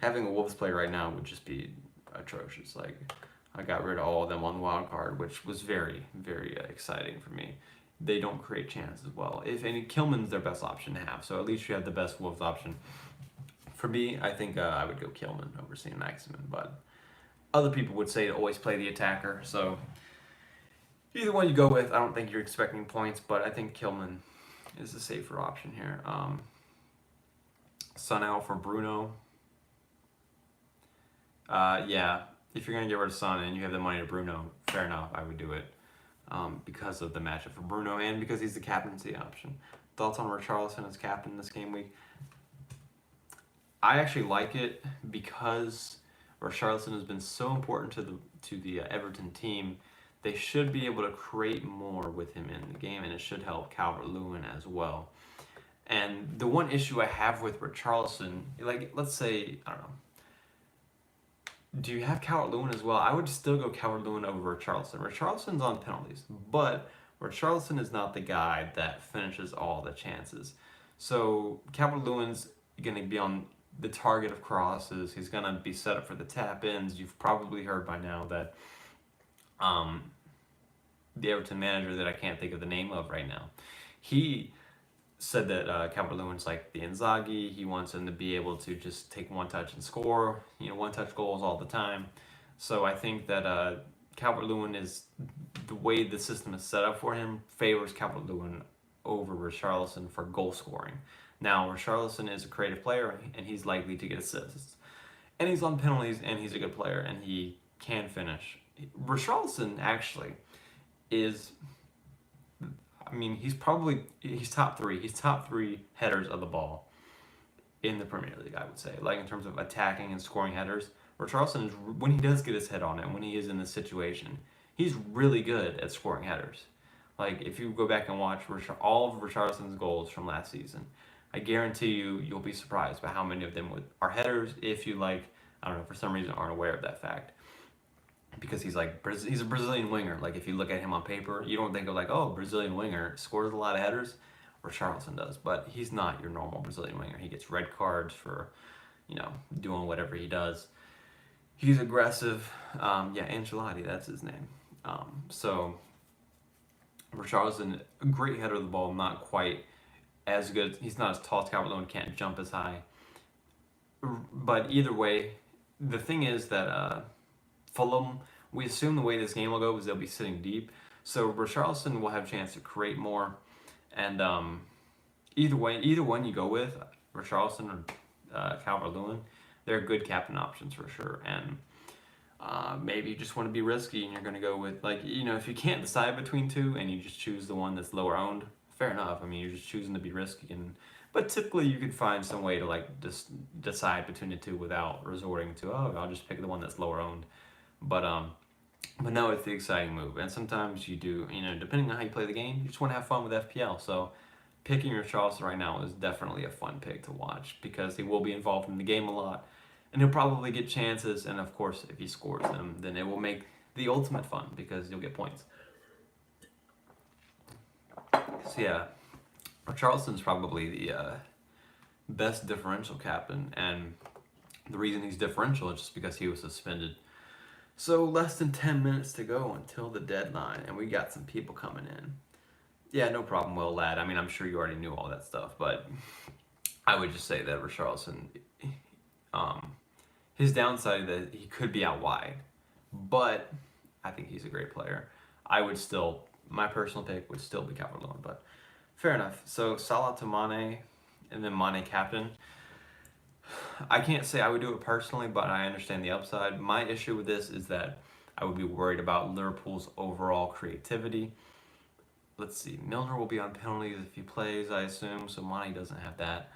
Having a Wolves player right now would just be atrocious. Like, I got rid of all of them on the wild card, which was very, very exciting for me. They don't create chances well. If any, Kilman's their best option to have, so at least you have the best Wolves option. For me, I think I would go Kilman over St. Maximin, but other people would say to always play the attacker, so either one you go with, I don't think you're expecting points, but I think Kilman is the safer option here. Son out for Bruno. Yeah, if you're going to get rid of Son and you have the money to Bruno, fair enough, I would do it. Because of the matchup for Bruno and because he's the captaincy option. Thoughts on Richarlison as captain this game week? I actually like it because Richarlison has been so important to the Everton team. They should be able to create more with him in the game, and it should help Calvert-Lewin as well. And the one issue I have with Richarlison, like, let's say, I don't know, do you have Calvert-Lewin as well? I would still go Calvert-Lewin over Richarlison. Richarlison's on penalties, but Richarlison is not the guy that finishes all the chances. So Calvert-Lewin's going to be on the target of crosses. He's going to be set up for the tap-ins. You've probably heard by now that the Everton manager that I can't think of the name of right now, he said that Calvert-Lewin's like the Inzaghi. He wants him to be able to just take one touch and score, one-touch goals all the time. So I think that Calvert-Lewin is, the way the system is set up for him, favors Calvert-Lewin over Richarlison for goal scoring. Now, Richarlison is a creative player, and he's likely to get assists. And he's on penalties, and he's a good player, and he can finish. Richarlison, actually, is... I mean, he's top 3. He's top 3 headers of the ball in the Premier League, I would say. Like, in terms of attacking and scoring headers, Richarlison, when he does get his head on it, when he is in this situation, he's really good at scoring headers. Like, if you go back and watch all of Richarlison's goals from last season, I guarantee you'll be surprised by how many of them are headers. If you like, I don't know, for some reason aren't aware of that fact, because he's a Brazilian winger. Like, if you look at him on paper, you don't think of like, oh, Brazilian winger scores a lot of headers. Richarlison does, but he's not your normal Brazilian winger. He gets red cards for, doing whatever he does. He's aggressive. Ancelotti, that's his name. So Richarlison, a great header of the ball, not quite as good. He's not as tall as Calvert-Lewin, can't jump as high. But either way, the thing is that Fulham, we assume the way this game will go is they'll be sitting deep. So Richarlison will have a chance to create more. And either one you go with, Richarlison or Calvert-Lewin, they're good captain options for sure. And maybe you just want to be risky and you're going to go with, if you can't decide between two and you just choose the one that's lower owned, fair enough. I mean, you're just choosing to be risky. But typically you could find some way to just decide between the two without resorting to, I'll just pick the one that's lower owned. But no, it's the exciting move. And sometimes you do, depending on how you play the game, you just want to have fun with FPL. So picking Richarlison right now is definitely a fun pick to watch because he will be involved in the game a lot. And he'll probably get chances, and of course, if he scores them, then it will make the ultimate fun because you'll get points. So yeah, Richarlison's probably the best differential captain, and the reason he's differential is just because he was suspended. So less than 10 minutes to go until the deadline, and we got some people coming in. Yeah, no problem, Will, lad. I mean, I'm sure you already knew all that stuff, but I would just say that Richarlison, his downside is that he could be out wide, but I think he's a great player. My personal pick would still be Calvert-Lewin, but fair enough. So Salah to Mane, and then Mane captain. I can't say I would do it personally, but I understand the upside. My issue with this is that I would be worried about Liverpool's overall creativity. Let's see, Milner will be on penalties if he plays, I assume, so Mane doesn't have that.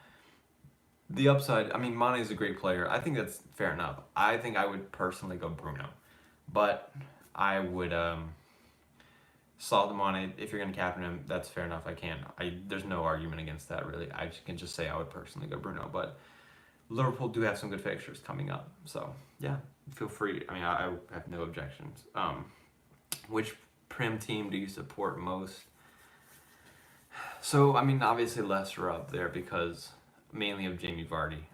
The upside, I mean, Mane is a great player. I think that's fair enough. I think I would personally go Bruno. But I would Salah to Mane, if you're going to captain him, that's fair enough. There's no argument against that, really. I can just say I would personally go Bruno. But Liverpool do have some good fixtures coming up. So, yeah, feel free. I mean, I have no objections. Which Prem team do you support most? So, I mean, obviously Leicester up there because mainly of Jamie Vardy.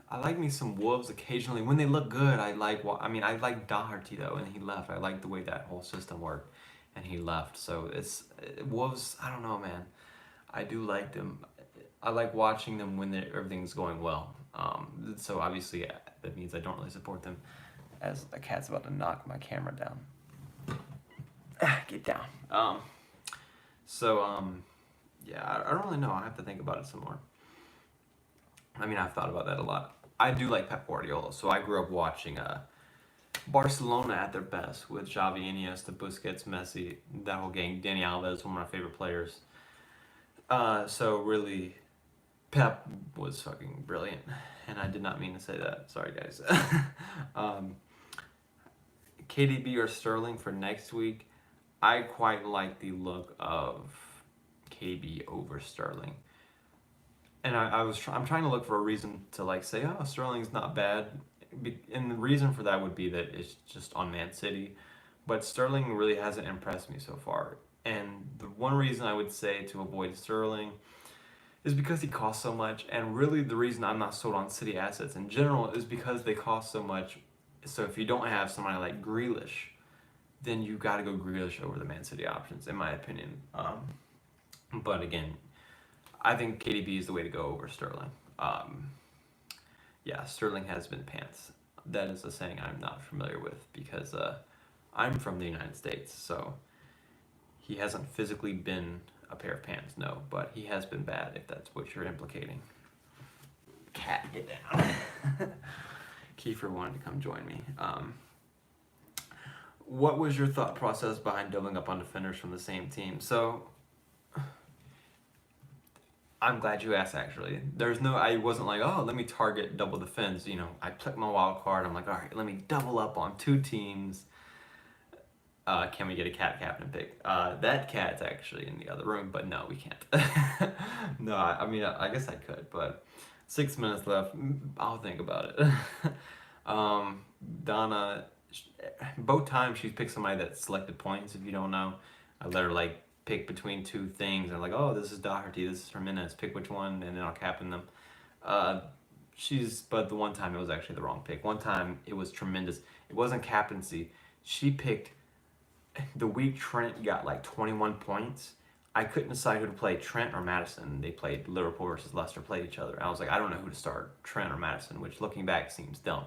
I like me some Wolves occasionally. When they look good, I like Doherty, though, and he left. I like the way that whole system worked, and he left. So, Wolves, I don't know, man. I do like them. I like watching them when everything's going well. So obviously that means I don't really support them. As the cat's about to knock my camera down. Get down. Yeah, I don't really know. I have to think about it some more. I mean, I've thought about that a lot. I do like Pep Guardiola, so I grew up watching Barcelona at their best with Xavi, Iniesta, Busquets, Messi, that whole gang. Dani Alves, one of my favorite players. So really, Pep was fucking brilliant, and I did not mean to say that. Sorry, guys. KDB or Sterling for next week. I quite like the look of KDB over Sterling, and I'm trying to look for a reason to say, oh, Sterling's not bad, and the reason for that would be that it's just on Man City, but Sterling really hasn't impressed me so far. And the one reason I would say to avoid Sterling is because he costs so much. And really the reason I'm not sold on City assets in general is because they cost so much. So if you don't have somebody like Grealish, then you got to go Grealish over the Man City options, in my opinion. But again, I think KDB is the way to go over Sterling. Sterling has been pants. That is a saying I'm not familiar with because I'm from the United States, so he hasn't physically been a pair of pants, no, but he has been bad, if that's what you're implicating. Cat, get down. Kiefer wanted to come join me. What was your thought process behind doubling up on defenders from the same team? So, I'm glad you asked, actually. I wasn't like, oh, let me target double defense. I click my wild card. I'm like, all right, let me double up on two teams. can we get a cat captain pick? That cat's actually in the other room, but no, we can't. No, I mean, I guess I could, but 6 minutes left. I'll think about it. Donna, both times she's picked somebody that selected points. If you don't know, I let her like pick between two things. I'm like, oh, this is Doherty, this is Jimenez. Pick which one, and then I'll captain them. But the one time it was actually the wrong pick. One time it was tremendous. It wasn't captaincy. She picked the week Trent got like 21 points. I couldn't decide who to play, Trent or Madison. They played Liverpool versus Leicester, played each other. I was like, I don't know who to start, Trent or Madison, which looking back seems dumb.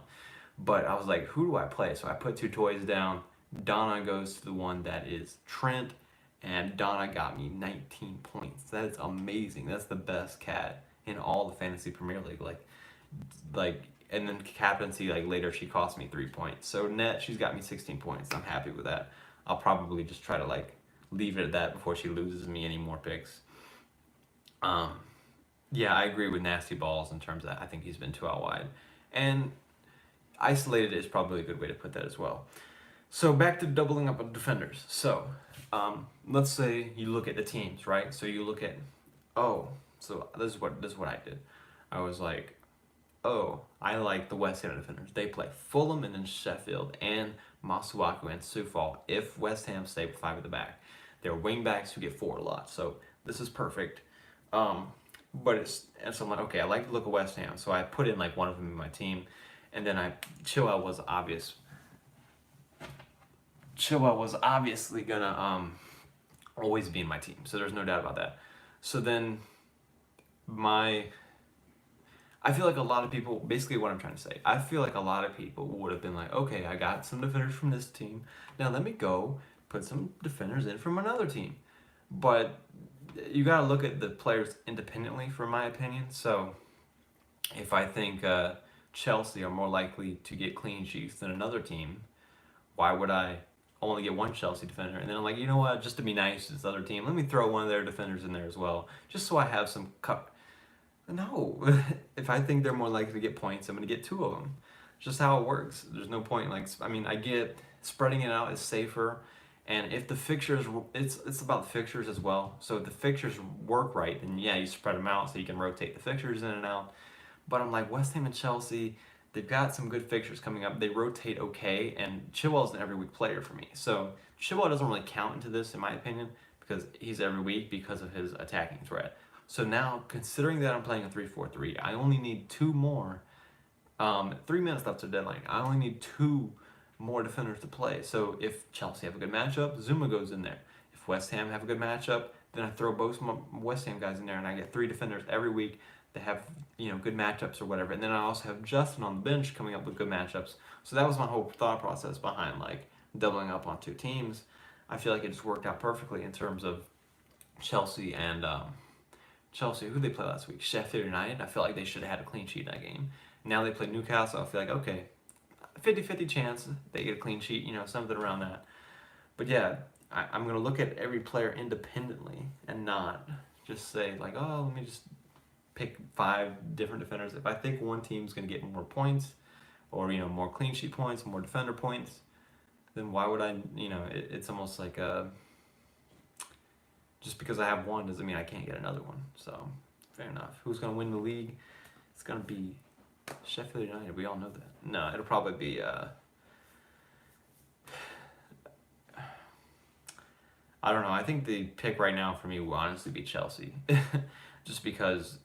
But I was like, who do I play? So I put two toys down. Donna goes to the one that is Trent, and Donna got me 19 points. That is amazing. That's the best cat in all the fantasy Premier League. And then captaincy, like later, she cost me 3 points. So net, she's got me 16 points. I'm happy with that. I'll probably just try to like leave it at that before she loses me any more picks. Yeah, I agree with Nasty Balls in terms of that. I think he's been too out wide. And isolated is probably a good way to put that as well. So back to doubling up on defenders. So let's say you look at the teams, right? So you look at, this is what I did. I was like, I like the West Ham defenders. They play Fulham and then Sheffield and Masuaku and Sufal if West Ham stay with 5 at the back. They're wing backs who get forward a lot. So this is perfect. So I'm like, okay, I like the look of West Ham. So I put in like one of them in my team. And then Chilwell was obvious. Chilwell was obviously gonna always be in my team. So there's no doubt about that. So then I feel like a lot of people, basically what I'm trying to say, I feel like a lot of people would have been like, okay, I got some defenders from this team. Now let me go put some defenders in from another team. But you got to look at the players independently, for my opinion. So if I think Chelsea are more likely to get clean sheets than another team, why would I only get one Chelsea defender? And then I'm like, you know what, just to be nice to this other team, let me throw one of their defenders in there as well, just so I have some No, if I think they're more likely to get points, I'm going to get 2 of them. It's just how it works. There's no point, I get spreading it out is safer, and if the fixtures, it's about the fixtures as well. So if the fixtures work right, then yeah, you spread them out so you can rotate the fixtures in and out. But I'm like, West Ham and Chelsea, they've got some good fixtures coming up. They rotate okay, and Chilwell's an every week player for me. So Chilwell doesn't really count into this, in my opinion, because he's every week because of his attacking threat. So now, considering that I'm playing a 3-4-3, I only need 2 more. 3 minutes left to deadline. I only need 2 more defenders to play. So if Chelsea have a good matchup, Zuma goes in there. If West Ham have a good matchup, then I throw both my West Ham guys in there, and I get 3 defenders every week that have good matchups or whatever. And then I also have Justin on the bench coming up with good matchups. So that was my whole thought process behind like doubling up on 2 teams. I feel like it just worked out perfectly in terms of Chelsea and who they play last week? Sheffield United. I feel like they should have had a clean sheet in that game. Now they play Newcastle. I feel like, okay, 50-50 chance they get a clean sheet, something around that. But yeah, I'm going to look at every player independently and not just say like, let me just pick 5 different defenders. If I think one team's going to get more points or, more clean sheet points, more defender points, then why would I, it's almost like just because I have one doesn't mean I can't get another one. So, fair enough. Who's going to win the league? It's going to be Sheffield United. We all know that. No, it'll probably be... I don't know. I think the pick right now for me will honestly be Chelsea. Just because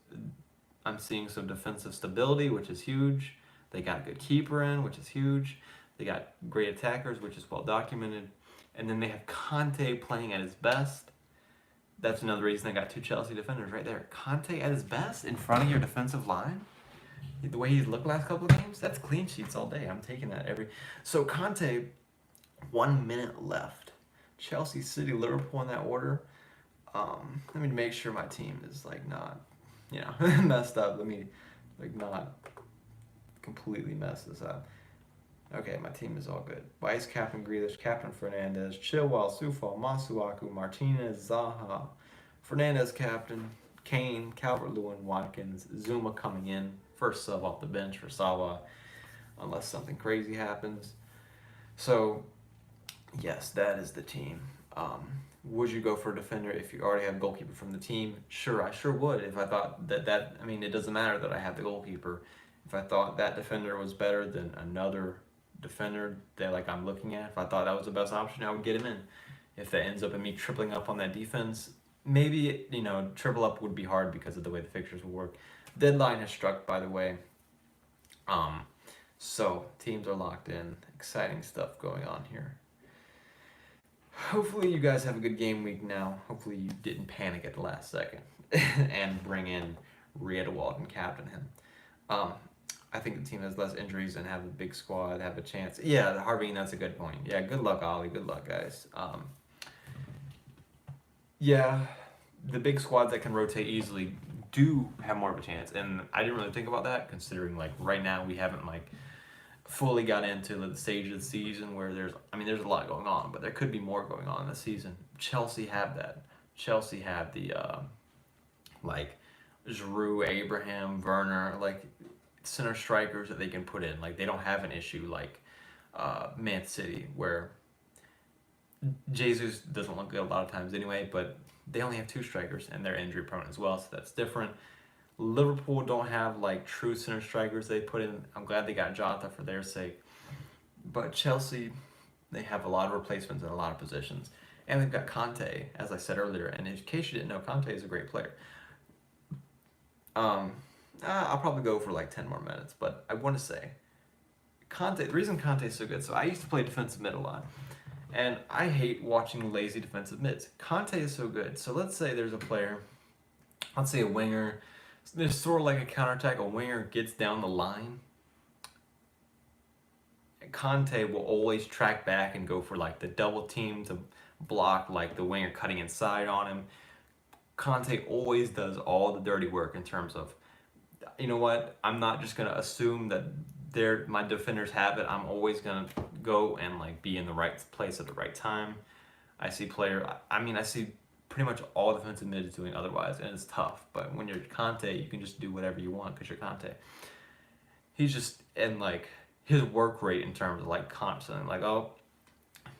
I'm seeing some defensive stability, which is huge. They got a good keeper in, which is huge. They got great attackers, which is well documented. And then they have Conte playing at his best. That's another reason I got 2 Chelsea defenders right there. Conte at his best in front of your defensive line. The way he's looked last couple of games, that's clean sheets all day. I'm taking that every... So Conte, 1 minute left. Chelsea, City, Liverpool in that order. Let me make sure my team is like not, messed up. Let me not completely mess this up. Okay, my team is all good. Vice Captain Grealish, Captain Fernandez, Chilwell, Sufal, Masuaku, Martinez, Zaha, Fernandez Captain, Kane, Calvert-Lewin, Watkins, Zuma coming in, first sub off the bench for Salah, unless something crazy happens. So Yes, that is the team. Would you go for a defender if you already have a goalkeeper from the team? Sure, I sure would. If I thought I mean, it doesn't matter that I have the goalkeeper. If I thought that defender was better than another defender that like I'm looking at, if I thought that was the best option, I would get him in. If that ends up in me tripling up on that defense, maybe triple up would be hard because of the way the fixtures will work. Deadline has struck, by the way. Um, so teams are locked in. Exciting stuff going on here. Hopefully you guys have a good game week now. Hopefully you didn't panic at the last second and bring in Riedewald and captain him. Um, I think the team has less injuries and have a big squad, have a chance. Yeah, Harvey, that's a good point. Yeah, good luck, Ollie. Good luck, guys. Yeah, the big squads that can rotate easily do have more of a chance, and I didn't really think about that considering like right now we haven't like fully got into the stage of the season where there's a lot going on, but there could be more going on this season. Chelsea have that. Chelsea have the like Giroud, Abraham, Werner, like center strikers that they can put in. Like they don't have an issue like Man City where Jesus doesn't look good a lot of times anyway, but they only have two strikers and they're injury prone as well, so that's different. Liverpool don't have like true center strikers they put in. I'm glad they got Jota for their sake. But Chelsea, they have a lot of replacements in a lot of positions. And they've got Conte, as I said earlier. And in case you didn't know, Conte is a great player. I'll probably go for like 10 more minutes, but I want to say, Conte, the reason Conte is so good, so I used to play defensive mid a lot. And I hate watching lazy defensive mids. Conte is so good. So let's say there's a player, let's say a winger, there's sort of like a counterattack, a winger gets down the line. Conte will always track back and go for like the double team to block like the winger cutting inside on him. Conte always does all the dirty work in terms of, you know what, I'm not just going to assume that my defenders have it. I'm always going to go and like be in the right place at the right time. I see pretty much all defensive mids doing otherwise, and it's tough. But when you're Conte, you can just do whatever you want because you're Conte. He's just, and like his work rate in terms of like constantly like, oh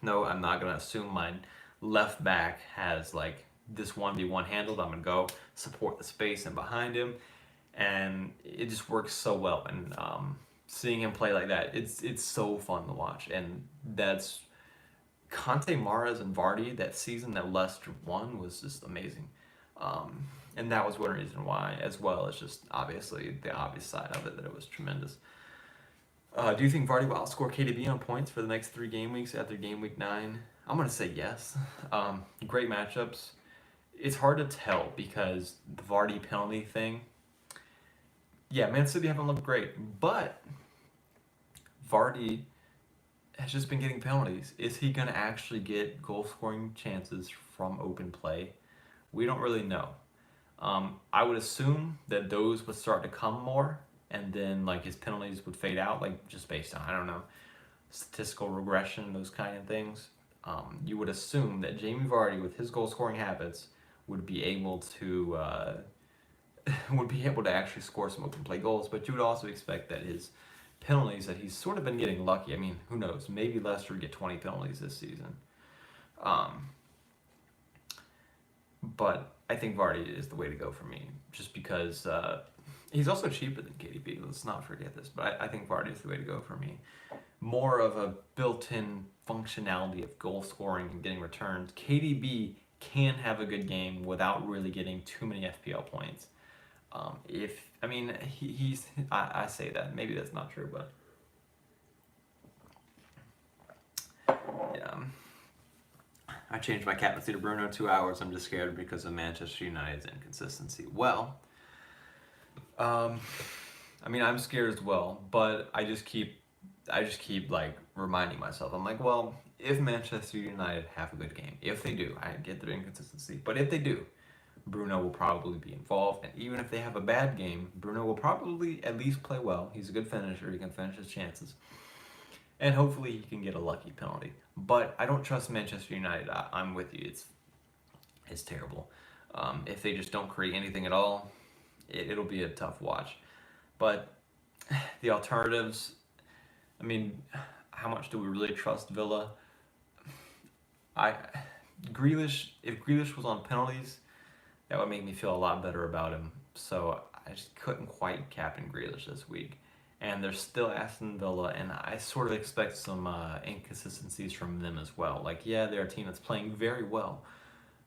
no, I'm not gonna assume my left back has like this 1v1 handled. I'm gonna go support the space and behind him, and it just works so well. And seeing him play like that, it's so fun to watch. And that's Conte, Mahrez, and Vardy. That season that Leicester won was just amazing. And that was one reason why, as well as just obviously the obvious side of it, that it was tremendous. Do you think Vardy will outscore KDB on points for the next 3 game weeks after game week 9? I'm going to say yes. Great matchups. It's hard to tell because the Vardy penalty thing, yeah, Man City haven't looked great, but Vardy has just been getting penalties. Is he going to actually get goal-scoring chances from open play? We don't really know. I would assume that those would start to come more, and then like his penalties would fade out, like just based on, I don't know, statistical regression, those kind of things. You would assume that Jamie Vardy, with his goal-scoring habits, would be able to actually score some open play goals. But you would also expect that his penalties, that he's sort of been getting lucky. I mean, who knows? Maybe Leicester get 20 penalties this season. But I think Vardy is the way to go for me, just because he's also cheaper than KDB. Let's not forget this. But I think Vardy is the way to go for me. More of a built-in functionality of goal scoring and getting returns. KDB can have a good game without really getting too many FPL points. I say that. Maybe that's not true, but yeah. I changed my captaincy to Bruno 2 hours. I'm just scared because of Manchester United's inconsistency. Well, I'm scared as well, but I just keep like reminding myself. I'm like, well, if Manchester United have a good game, if they do, I get their inconsistency, but if they do, Bruno will probably be involved, and even if they have a bad game, Bruno will probably at least play well. He's a good finisher. He can finish his chances. And hopefully he can get a lucky penalty. But I don't trust Manchester United. I'm with you. It's terrible. If they just don't create anything at all, it'll be a tough watch. But the alternatives, how much do we really trust Villa? I Grealish, if Grealish was on penalties, that would make me feel a lot better about him. So I just couldn't quite captain Grealish this week. And there's still Aston Villa, and I sort of expect some inconsistencies from them as well. Like, yeah, they're a team that's playing very well,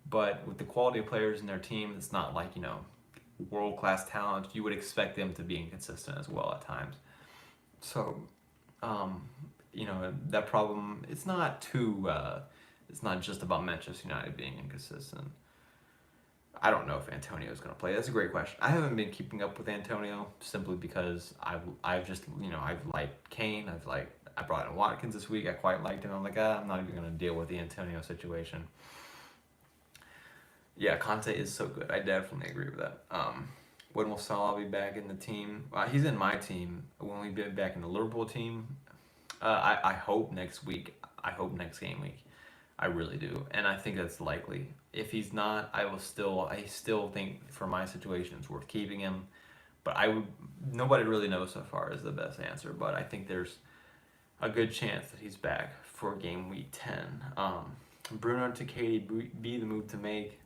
but with the quality of players in their team, it's not like, world class talent. You would expect them to be inconsistent as well at times. So, um, that problem, it's not just about Manchester United being inconsistent. I don't know if Antonio is going to play. That's a great question. I haven't been keeping up with Antonio simply because I've just I've liked Kane. I brought in Watkins this week. I quite liked him. I'm like, I'm not even going to deal with the Antonio situation. Yeah, Conte is so good. I definitely agree with that. When will Salah be back in the team? He's in my team. When we be back in the Liverpool team, I hope next week. I hope next game week. I really do, and I think that's likely. If he's not, I still think for my situation it's worth keeping him. But I would. Nobody really knows so far is the best answer, but I think there's a good chance that he's back for game week 10. Bruno to Katie be the move to make.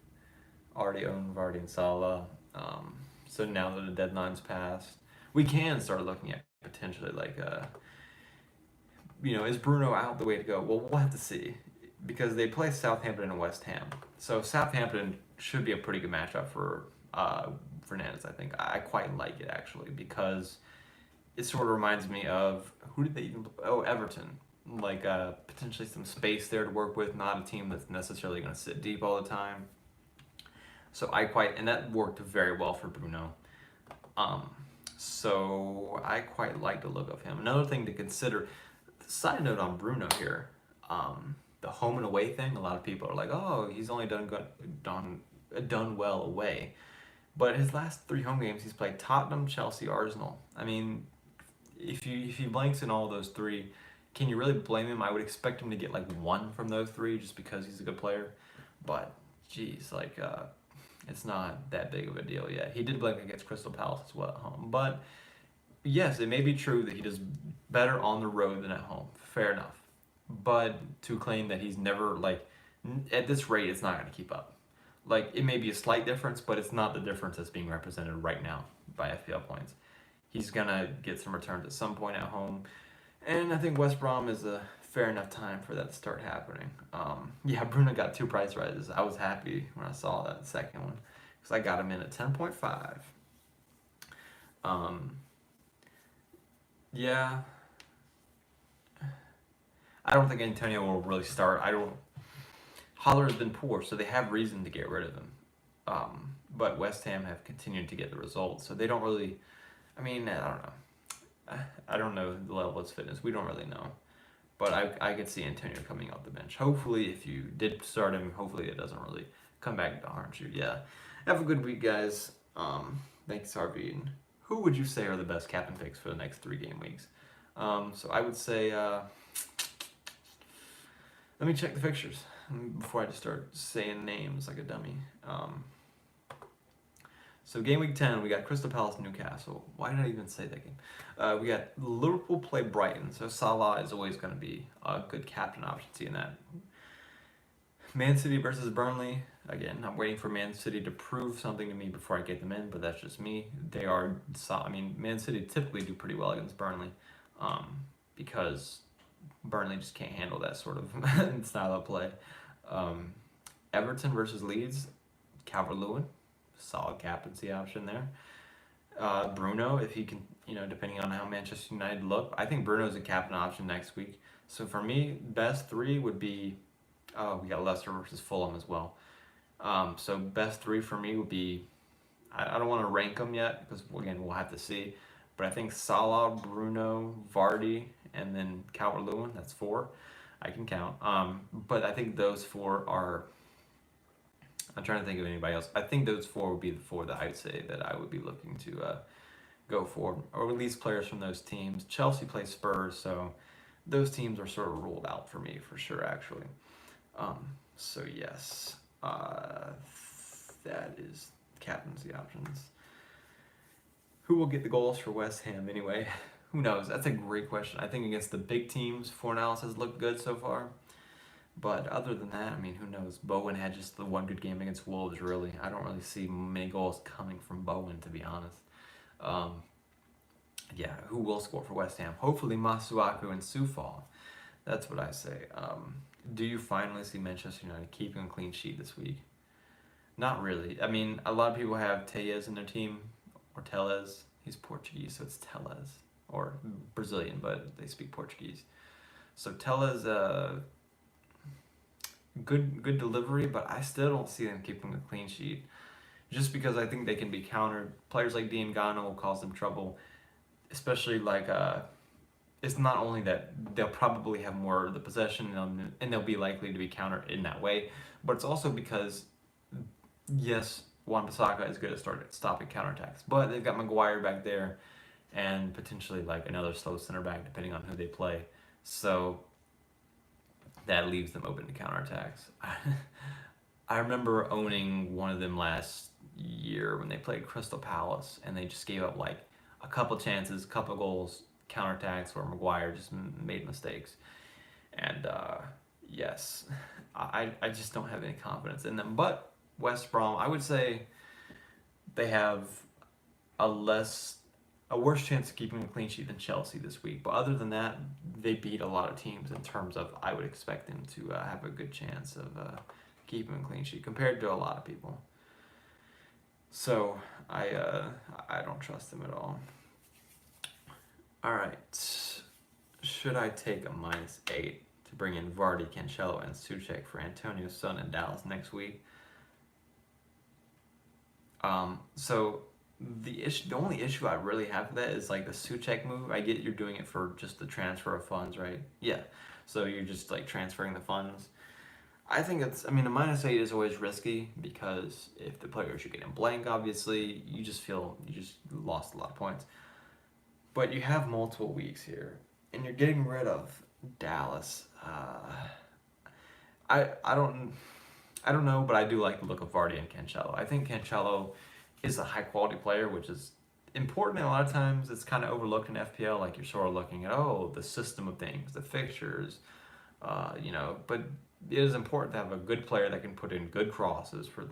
Already own Vardy and Salah. So now that the deadline's passed, we can start looking at potentially is Bruno out the way to go? Well, we'll have to see because they play Southampton and West Ham. So Southampton should be a pretty good matchup for Fernandes. I think I quite like it actually because it sort of reminds me of who did they even? Oh, Everton. Like potentially some space there to work with. Not a team that's necessarily going to sit deep all the time. So and that worked very well for Bruno. So I quite like the look of him. Another thing to consider, side note on Bruno here, the home and away thing. A lot of people are like, oh, he's only done well away, but his last 3 home games he's played Tottenham, Chelsea, Arsenal. I mean, if he blanks in all those 3, can you really blame him? I would expect him to get like 1 from those 3 just because he's a good player, but geez, it's not that big of a deal yet. He did blank against Crystal Palace as well at home. But yes, it may be true that he does better on the road than at home. Fair enough. But to claim that he's never, at this rate, it's not going to keep up. It may be a slight difference, but it's not the difference that's being represented right now by FPL points. He's going to get some returns at some point at home. And I think West Brom is a fair enough time for that to start happening. Yeah, Bruno got 2 price rises. I was happy when I saw that second one because I got him in at 10.5. Yeah, I don't think Antonio will really start. Haller has been poor, so they have reason to get rid of him. But West Ham have continued to get the results, so they don't really. I mean, I don't know. I don't know the level of his fitness. We don't really know. But I could see Antonio coming off the bench. Hopefully, if you did start him, hopefully it doesn't really come back to haunt you. Yeah. Have a good week, guys. Thanks, Harvey. And who would you say are the best captain picks for the next 3 game weeks? So I would say, let me check the fixtures before I just start saying names like a dummy. So game week 10, we got Crystal Palace, Newcastle. Why did I even say that game? We got Liverpool play Brighton, so Salah is always going to be a good captain option. Seeing that. Man City versus Burnley. Again, I'm waiting for Man City to prove something to me before I get them in, but that's just me. Man City typically do pretty well against Burnley, because Burnley just can't handle that sort of style of play. Everton versus Leeds. Calvert-Lewin. Solid captaincy option there. Bruno, if he can, depending on how Manchester United look, I think Bruno's a captain option next week. So for me, best 3 would be, we got Leicester versus Fulham as well. So best 3 for me would be, I don't want to rank them yet because again we'll have to see, but I think Salah, Bruno, Vardy, and then Calvert-Lewin. That's 4. I can count. But I think those 4 are. I'm trying to think of anybody else. I think those 4 would be the 4 that I'd say that I would be looking to go for, or at least players from those teams. Chelsea plays Spurs, so those teams are sort of ruled out for me for sure, actually. So yes, that is captaincy options. Who will get the goals for West Ham anyway? Who knows? That's a great question. I think against the big teams, Fornals has looked good so far. But other than that, I mean, who knows? Bowen had just the one good game against Wolves, really. I don't really see many goals coming from Bowen, to be honest. Yeah, who will score for West Ham? Hopefully Masuaku and Sufal. That's what I say. Do you finally see Manchester United keeping a clean sheet this week? Not really. I mean, a lot of people have Teles in their team, or Teles. He's Portuguese, so it's Teles. Or Brazilian, but they speak Portuguese. So Teles, good delivery, but I still don't see them keeping a clean sheet. Just because I think they can be countered. Players like Diangana will cause them trouble. Especially like, it's not only that they'll probably have more of the possession and they'll be likely to be countered in that way, but it's also because, yes, Wan-Bissaka is good at stopping counterattacks, but they've got Maguire back there and potentially like another slow center back depending on who they play. So that leaves them open to counterattacks. I remember owning one of them last year when they played Crystal Palace and they just gave up like a couple chances, a couple goals, counterattacks where Maguire just made mistakes. And yes, I just don't have any confidence in them. But West Brom, I would say they have a worse chance of keeping a clean sheet than Chelsea this week. But other than that, they beat a lot of teams in terms of I would expect them to have a good chance of keeping a clean sheet compared to a lot of people. So I don't trust them at all. All right, should I take a -8 to bring in Vardy, Cancelo, and Souček for Antonio Son and Dallas next week? So the only issue I really have with that is like the Souček move. I get you're doing it for just the transfer of funds, right? Yeah. So you're just like transferring the funds. I think a -8 is always risky because if the players are getting blank, obviously, you just lost a lot of points. But you have multiple weeks here, and you're getting rid of Dallas. I don't know, but I do like the look of Vardy and Cancelo. I think Cancelo is a high quality player, which is important. And a lot of times, it's kind of overlooked in FPL. Like you're sort of looking at the system of things, the fixtures, But it is important to have a good player that can put in good crosses for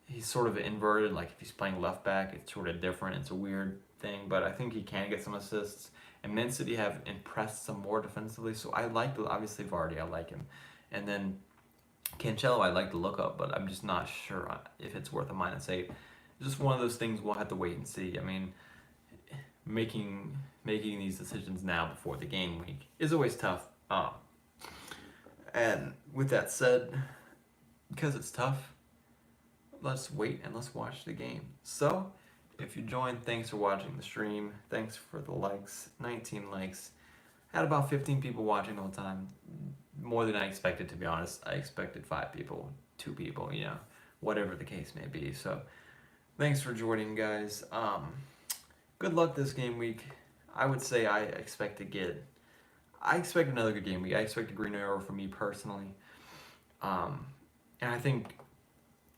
he's sort of inverted. Like if he's playing left back, it's sort of different. It's a weird thing, but I think he can get some assists. And Man City have impressed some more defensively, so I like obviously Vardy. I like him, and then Cancelo I like to look up, but I'm just not sure if it's worth a -8. It's just one of those things we'll have to wait and see. I mean, making these decisions now before the game week is always tough. And with that said, because it's tough, let's wait and let's watch the game. So, if you joined, thanks for watching the stream. Thanks for the likes. 19 likes. Had about 15 people watching the whole time. More than I expected, to be honest. I expected 5 people, 2 people, whatever the case may be. So, thanks for joining, guys. Good luck this game week. I would say I expect another good game week. I expect a green arrow for me personally. And I think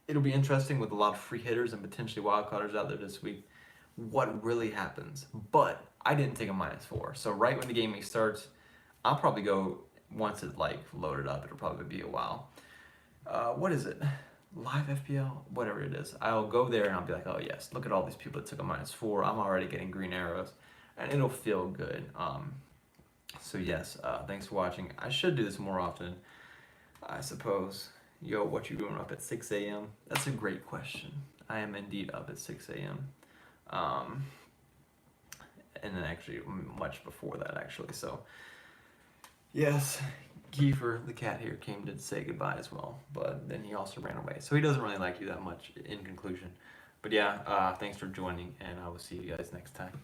it'll be interesting with a lot of free hitters and potentially wildcarders out there this week, what really happens. But I didn't take a -4. So right when the game week starts, I'll probably go, once it's loaded up, it'll probably be a while. What is it? Live FPL? Whatever it is. I'll go there and I'll be like, oh yes, look at all these people that took a -4. I'm already getting green arrows. And it'll feel good. So yes, thanks for watching. I should do this more often, I suppose. Yo, what you doing up at 6 a.m.? That's a great question. I am indeed up at 6 a.m. And then actually much before that, actually. So yes, Kiefer, the cat here, came to say goodbye as well, but then he also ran away. So he doesn't really like you that much in conclusion. But yeah, thanks for joining, and I will see you guys next time.